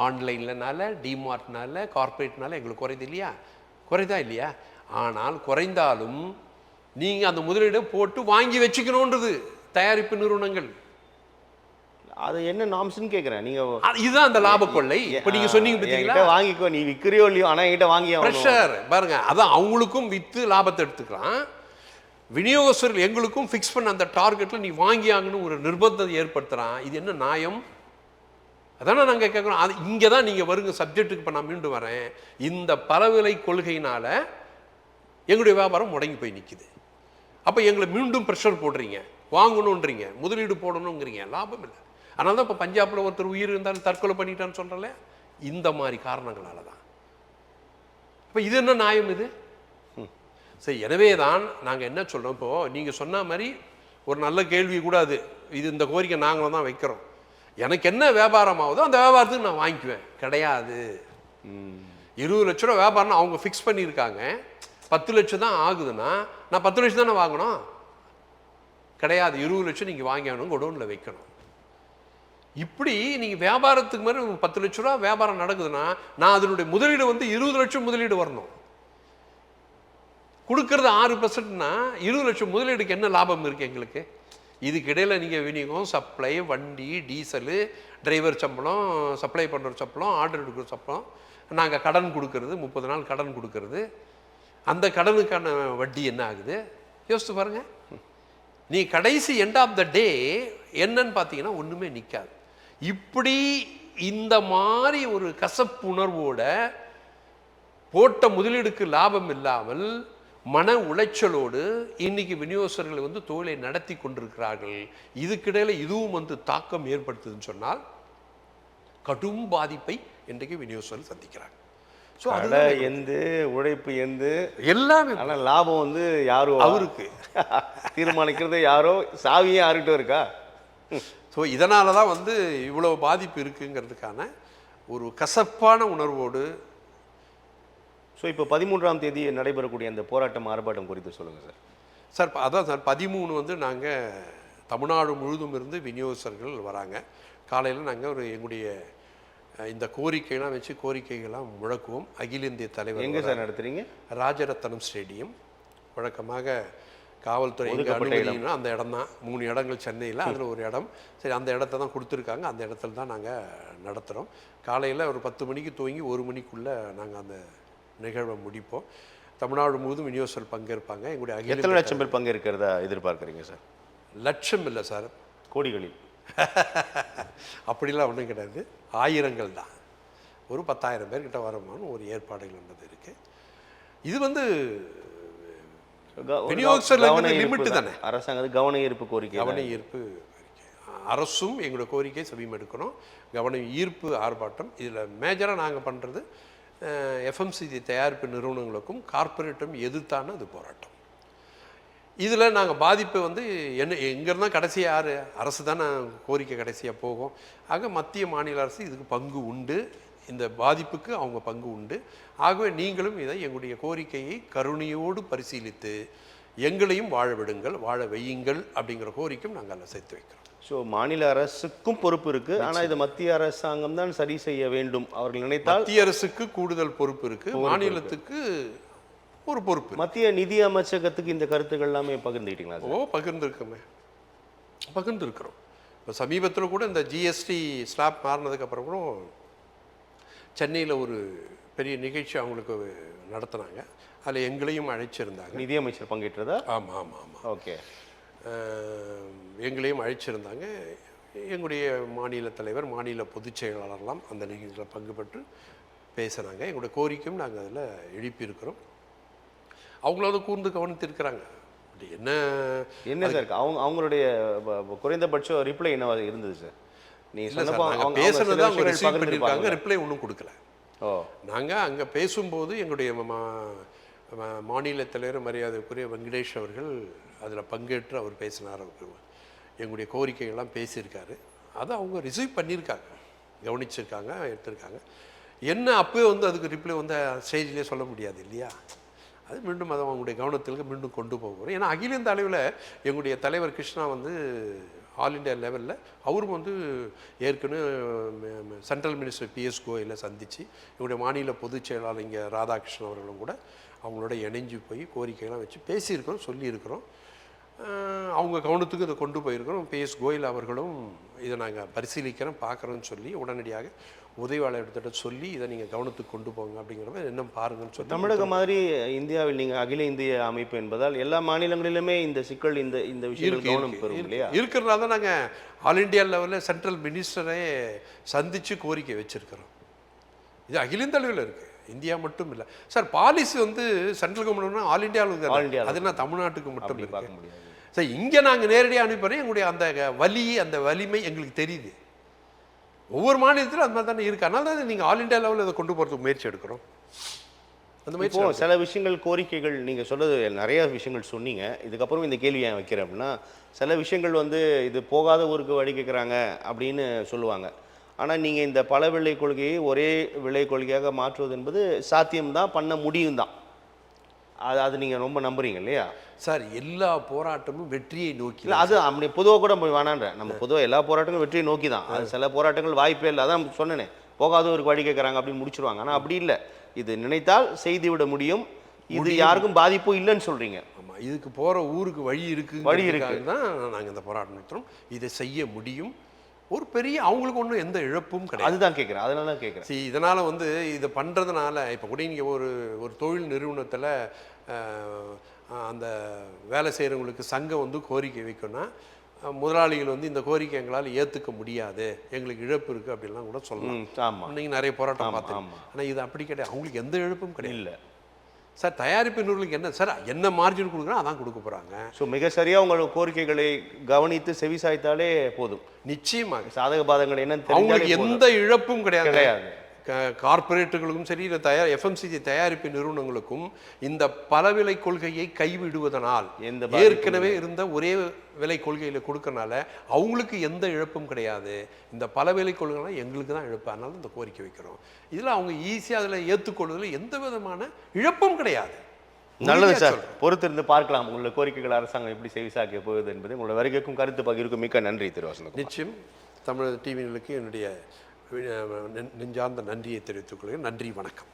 ஆன்லைன்லனால, டிமார்ட்னால, கார்பரேட்னால எங்களுக்கு குறையுது இல்லையா? குறைதா இல்லையா? ஆனால் குறைந்தாலும் நீங்கள் அந்த முதலீடை போட்டு வாங்கி வச்சுக்கணுன்றது தயாரிப்பு நிறுவனங்கள். அது என்ன நாம்ஸ்ன்னு கேட்குறேன். நீங்கள் இதுதான் அந்த லாப கொள்ளை. இப்போ நீங்கள் சொன்னீங்க பார்த்தீங்களா, வாங்கிக்கோ, நீ விற்கிறியோ இல்லையோ, ஆனால் என்கிட்ட வாங்கி ப்ரெஷர் பாருங்க. அதான் அவங்களுக்கும் விற்று லாபத்தை எடுத்துக்கிறான், விநியோகஸ்தர்கள் எங்களுக்கும் ஃபிக்ஸ் பண்ண அந்த டார்கெட்டில் நீ வாங்கி ஆகணும் ஒரு நிர்பந்தத்தை ஏற்படுத்துகிறான். இது என்ன நியாயம்? அதானே நாங்கள் கேட்குறோம். அது இங்கே தான் நீங்கள் வருங்க சப்ஜெக்ட்டுக்கு. இப்போ நான் மீண்டும் வரேன். இந்த பலவிலை கொள்கையினால் எங்களுடைய வியாபாரம் முடங்கி போய் நிற்கிது. அப்போ எங்களை மீண்டும் ப்ரெஷர் போடுறீங்க, வாங்கணுன்றீங்க, முதலீடு போடணுங்கிறீங்க, லாபம் இல்லை. அதனால தான் இப்போ பஞ்சாபில் ஒருத்தர் உயிர் இருந்தாலும் தற்கொலை பண்ணிட்டான்னு சொல்கிறல, இந்த மாதிரி காரணங்களால தான். இப்போ இது என்ன நியாயம் இது? சரி, எனவே தான் நாங்கள் என்ன சொல்கிறோம், இப்போது நீங்கள் சொன்ன மாதிரி ஒரு நல்ல கேள்வி கூட அது. இது இந்த கோரிக்கை நாங்களும் தான் வைக்கிறோம். எனக்கு என்ன வியாபாரம் ஆகுதோ அந்த வியாபாரத்துக்கு நான் வாங்கிக்குவேன். கிடையாது. 20 லட்ச ரூபா வியாபாரம்னு அவங்க ஃபிக்ஸ் பண்ணியிருக்காங்க, 10 லட்சம் தான் ஆகுதுன்னா நான் 10 லட்சம் தானே வாங்கணும்? கிடையாது, 20 லட்சம் நீங்கள் வாங்கி ஆகணும், குடோனில் வைக்கணும். இப்படி நீங்கள் வியாபாரத்துக்கு மாதிரி 10 லட்ச ரூபா வியாபாரம் நடக்குதுன்னா நான் அதனுடைய முதலீடு வந்து 20 லட்சம் முதலீடு வரணும். கொடுக்கறது 6%னா 20 லட்சம் முதலீடுக்கு என்ன லாபம் இருக்குது எங்களுக்கு? இதுக்கு இடையில் நீங்கள் விநியோகம், சப்ளை, வண்டி, டீசலு, டிரைவர் சம்பளம், சப்ளை பண்ணுற சம்பளம், ஆர்டர் எடுக்கிற சம்பளம், நாங்கள் கடன் கொடுக்கறது, 30 நாள் கடன் கொடுக்கறது, அந்த கடனுக்கான வட்டி என்ன ஆகுது யோசித்து பாருங்கள். நீ கடைசி எண்ட் ஆஃப் த டே என்னன்னு பார்த்தீங்கன்னா ஒன்றுமே நிற்காது. இப்படி இந்த மாதிரி ஒரு கசப்புணர்வோட போட்ட முதலீடுக்கு லாபம் இல்லாமல் மன உளைச்சலோடு இன்னைக்கு விநியோகஸ்தர்கள் வந்து தொழிலை நடத்தி கொண்டிருக்கிறார்கள். இதுக்கிடையில் இதுவும் வந்து தாக்கம் ஏற்படுத்துதுன்னு சொன்னால் கடும் பாதிப்பை இன்றைக்கு விநியோகஸ்தர்கள் சந்திக்கிறாங்க. ஸோ கடை எந்து உழைப்பு எந்து எல்லாமே, ஆனால் லாபம் வந்து யாரோ அவருக்கு தீர்மானிக்கிறது யாரோ, சாவியே யாருக்கிட்ட இருக்கா. ஸோ இதனால தான் வந்து இவ்வளோ பாதிப்பு இருக்குங்கிறதுக்கான ஒரு கசப்பான உணர்வோடு. ஸோ இப்போ 13ஆம் தேதி நடைபெறக்கூடிய அந்த போராட்டம் ஆர்ப்பாட்டம் குறித்து சொல்லுங்கள் சார். சார் அதான் சார் 13 வந்து நாங்கள் தமிழ்நாடு முழுதும் இருந்து விநியோகஸ்தர்கள் வராங்க. காலையில் நாங்கள் ஒரு எங்களுடைய இந்த கோரிக்கைலாம் வச்சு கோரிக்கைகள்லாம் முழக்குவோம். அகில இந்திய தலைவர் எங்கே சார் நடத்துறீங்க? ராஜரத்னம் ஸ்டேடியம். வழக்கமாக காவல்துறை அனுமதினா அந்த இடம் தான். 3 இடங்கள் சென்னையில், அதில் ஒரு இடம். சரி, அந்த இடத்த தான் கொடுத்துருக்காங்க. அந்த இடத்துல தான் நாங்கள் நடத்துகிறோம். காலையில் ஒரு 10 மணிக்கு துவங்கி 1 மணிக்குள்ளே நாங்கள் அந்த நிகழ்வை முடிப்போம். தமிழ்நாடு முழுவதும் விநியோகஸ்தர்கள் பங்கேற்பாங்க. எங்களுடைய எத்தனை லட்சம் பேர் பங்கேற்கிறதா எதிர்பார்க்குறீங்க சார்? லட்சம் இல்லை சார், கோடிகளில். அப்படிலாம் ஒன்றும் கிடையாது, ஆயிரங்கள் தான். ஒரு 10,000 பேர்கிட்ட வரமான ஒரு ஏற்பாடுகள் என்பது இருக்குது. இது வந்து விநியோகஸ்தர்களுக்கு லிமிட்டு தானே. அரசாங்கம் கவன ஈர்ப்பு கோரிக்கை, கவன ஈர்ப்பு அரசும் எங்களுடைய கோரிக்கை செவியும் எடுக்கணும். கவன ஈர்ப்பு ஆர்ப்பாட்டம். இதில் மேஜராக நாங்கள் பண்ணுறது எஃப்எம்சிஜி தயாரிப்பு நிறுவனங்களுக்கும் கார்ப்பரேட்டும் எதிர்த்தான அது போராட்டம். இதில் நாங்கள் பாதிப்பு வந்து எங்கேருந்தா கடைசியாக யார்? அரசு தானே கோரிக்கை கடைசியாக போகும். ஆக மத்திய மாநில அரசு இதுக்கு பங்கு உண்டு, இந்த பாதிப்புக்கு அவங்க பங்கு உண்டு. ஆகவே நீங்களும் இதை எங்களுடைய கோரிக்கையை கருணையோடு பரிசீலித்து எங்களையும் வாழ விடுங்கள், வாழ வையுங்கள் அப்படிங்கிற கோரிக்கையும் நாங்கள் அதில் சேர்த்து வைக்கிறோம். ஸோ மாநில அரசுக்கும் பொறுப்பு இருக்குது, ஆனால் இது மத்திய அரசாங்கம் தான் சரி செய்ய வேண்டும். அவர்கள் நினைத்தால் மத்திய அரசுக்கு கூடுதல் பொறுப்பு இருக்குது, மாநிலத்துக்கு ஒரு பொறுப்பு. மத்திய நிதி அமைச்சகத்துக்கு இந்த கருத்துக்கள் எல்லாமே பகிர்ந்துக்கிட்டீங்களா? பகிர்ந்துருக்கோமே, பகிர்ந்துருக்கிறோம். இப்போ சமீபத்தில் கூட இந்த ஜிஎஸ்டி ஸ்லாப் மாறினதுக்கப்புறம் கூட சென்னையில் ஒரு பெரிய நிகழ்ச்சி அவங்களுக்கு நடத்தினாங்க. அதில் எங்களையும் அழைச்சிருந்தாங்க. நிதியமைச்சர் பங்கேற்றதா? ஆமாம் ஆமாம் ஆமாம். ஓகே. எங்களையும் அழைச்சிருந்தாங்க. எங்களுடைய மாநில தலைவர், மாநில பொதுச் செயலாளர்லாம் அந்த நிகழ்ச்சியில் பங்கு பெற்று பேசுகிறாங்க. எங்களுடைய கோரிக்கையும் நாங்கள் அதில் எழுப்பியிருக்கிறோம். அவங்களாவது கூர்ந்து கவனித்திருக்கிறாங்க. என்ன என்ன சார் அவங்களுடைய குறைந்தபட்ச ரிப்ளை என்னவா இருந்தது சார்? நீங்கள் பேசுனது அவங்க ரிசீவ் பண்ணியிருக்காங்க, ரிப்ளை ஒன்றும் கொடுக்கல. ஓ, நாங்கள் அங்கே பேசும்போது எங்களுடைய மாநில தலைவர் மரியாதைக்குரிய வெங்கடேஷ் அவர்கள் அதில் பங்கேற்று அவர் பேசினார். எங்களுடைய கோரிக்கைகள்லாம் பேசியிருக்காரு. அதை அவங்க ரிசீவ் பண்ணியிருக்காங்க, கவனிச்சிருக்காங்க, எடுத்திருக்காங்க. என்ன அப்போயே வந்து அதுக்கு ரிப்ளை வந்து ஸ்டேஜ்லேயே சொல்ல முடியாது இல்லையா? அது மீண்டும் அதை அவங்களுடைய கவனத்திற்கு மீண்டும் கொண்டு போகிறோம். ஏன்னா அகில இந்திய அளவில் எங்களுடைய தலைவர் கிருஷ்ணா வந்து ஆல் இண்டியா லெவலில் அவரும் வந்து ஏற்கனவே சென்ட்ரல் மினிஸ்டர் பிஎஸ் கோயலை சந்தித்து எங்களுடைய மாநில பொதுச் செயலாளர் இங்கே ராதாகிருஷ்ணன் அவர்களும் கூட அவங்களோட இணைஞ்சு போய் கோரிக்கைலாம் வச்சு பேசியிருக்கிறோம், சொல்லியிருக்கிறோம். அவங்க கவனத்துக்கு இதை கொண்டு போயிருக்கிறோம். பிஎஸ் கோயல் அவர்களும் இதை நாங்கள் பரிசீலிக்கிறோம், பார்க்குறோன்னு சொல்லி உடனடியாக உதவியாளர் எடுத்துகிட்ட சொல்லி இதை நீங்கள் கவனத்துக்கு கொண்டு போங்க அப்படிங்கிறத இன்னும் பாருங்கன்னு சொல்லி. தமிழக மாதிரி இந்தியாவில் நீங்கள் அகில இந்திய அமைப்பு என்பதால் எல்லா மாநிலங்களிலுமே இந்த சிக்கல் இந்த விஷயம் கவனம் பெறும் இல்லையா? இருக்கிறனால தான் நாங்கள் ஆல் இண்டியா லெவலில் சென்ட்ரல் மினிஸ்டரை சந்தித்து கோரிக்கை வச்சுருக்கிறோம். இது அகில இந்திய அளவில் இருக்குது, இந்தியா மட்டும் இல்லை சார். பாலிசி வந்து சென்ட்ரல் கவர்மெண்ட்னா ஆல் இண்டியாவில், அது என்ன தமிழ்நாட்டுக்கு மட்டும் பார்க்க முடியாது சார். இங்கே நாங்கள் நேரடியாக அனுப்பிறோம். எங்களுடைய அந்த வலி, அந்த வலிமை எங்களுக்கு தெரியுது. ஒவ்வொரு மாநிலத்திலும் அந்த மாதிரி தானே இருக்குது. அதனால தான் நீங்கள் ஆல் இண்டியா லெவலில் இதை கொண்டு போகிறதுக்கு முயற்சி எடுக்கிறோம். அந்த மாதிரி சில விஷயங்கள், கோரிக்கைகள் நீங்கள் சொல்கிறது நிறைய விஷயங்கள் சொன்னீங்க. இதுக்கப்புறம் இந்த கேள்வி ஏன் வைக்கிறேன் அப்படின்னா, சில விஷயங்கள் வந்து இது போகாத ஊருக்கு வழி கேட்குறாங்க அப்படின்னு சொல்லுவாங்க. ஆனால் நீங்கள் இந்த பல விலை கொள்கையை ஒரே விலை கொள்கையாக மாற்றுவது என்பது சாத்தியம்தான், பண்ண முடியும் தான். அது நீங்கள் ரொம்ப நம்புறீங்க இல்லையா சார்? எல்லா போராட்டமும் வெற்றியை நோக்கி இல்லை. அது அப்படி பொதுவாக கூட வேணான்ற, நம்ம பொதுவாக எல்லா போராட்டங்களும் வெற்றியை நோக்கி தான். அது சில போராட்டங்கள் வாய்ப்பே இல்லை. அதான் சொன்னேனே, போகாத ஒரு வழி கேட்குறாங்க அப்படின்னு முடிச்சிருவாங்க. ஆனால் அப்படி இல்லை, இது நினைத்தால் செய்து விட முடியும். இது யாருக்கும் பாதிப்பும் இல்லைன்னு சொல்கிறீங்க. ஆமாம், இதுக்கு போகிற ஊருக்கு வழி இருக்குது தான் நாங்கள் இந்த போராட்டம் நடத்துகிறோம். இதை செய்ய முடியும். ஒரு பெரிய அவங்களுக்கு ஒன்றும் எந்த இழப்பும் கிடையாது. அதுதான் கேட்குறேன், அதனால தான் கேட்குறேன். சரி, இதனால் வந்து இதை பண்ணுறதுனால இப்போ கூட நீங்கள் ஒரு தொழில் நிறுவனத்தில் அந்த வேலை செய்கிறவங்களுக்கு சங்கம் வந்து கோரிக்கை வைக்கணும்னா முதலாளிகள் வந்து இந்த கோரிக்கை எங்களால் ஏற்றுக்க முடியாது, எங்களுக்கு இழப்பு இருக்குது அப்படின்லாம் கூட சொல்லலாம். ஆமாம், நீங்கள் நிறைய போராட்டம் பார்த்தோம். ஆனால் இது அப்படி கிடையாது, அவங்களுக்கு எந்த இழப்பும் கிடையாது. இல்லை, சார் தயாரிப்பு நிறுவனங்களுக்கு என்ன சார், என்ன மார்ஜின் கொடுக்குறோம் அதான் கொடுக்க போகிறாங்க. ஸோ மிக சரியாக உங்களோட கோரிக்கைகளை கவனித்து செவிசாய்த்தாலே போதும். நிச்சயமாக சாதக பாதங்கள் என்னன்னு அவங்களுக்கு தெரிஞ்சாலே போதும். எந்த இழப்பும் கிடையாது. கிடையாது. கார்ப்பரேட்டுகளுக்கும் சரி, இல்லை எஃப்எம்சிஜி தயாரிப்பு நிறுவனங்களுக்கும் இந்த பலவிலை கொள்கையை கைவிடுவதனால் எந்த ஏற்கனவே இருந்த ஒரே விலை கொள்கையில் கொடுக்கறனால அவங்களுக்கு எந்த இழப்பும் கிடையாது. இந்த பலவிலை கொள்கைலாம் எங்களுக்கு தான் இழப்பு, அதனால இந்த கோரிக்கை வைக்கிறோம். இதில் அவங்க ஈஸியாக அதில் ஏற்றுக்கொள்வதில் எந்த விதமான இழப்பும் கிடையாது. நல்லது சார், பொறுத்திருந்து பார்க்கலாம் உங்களோட கோரிக்கைகள் அரசாங்கம் எப்படி செவிசாக்க போகுது என்பது. உங்களோட வருகைக்கும் கருத்து பகிர்வுக்கும் மிக்க நன்றி திரு வசந்தகுமார். நிச்சயம் தமிழ் டிவிகளுக்கு என்னுடைய நெஞ்சார்ந்த நன்றியை தெரிவித்துக் கொள்கிறேன். நன்றி, வணக்கம்.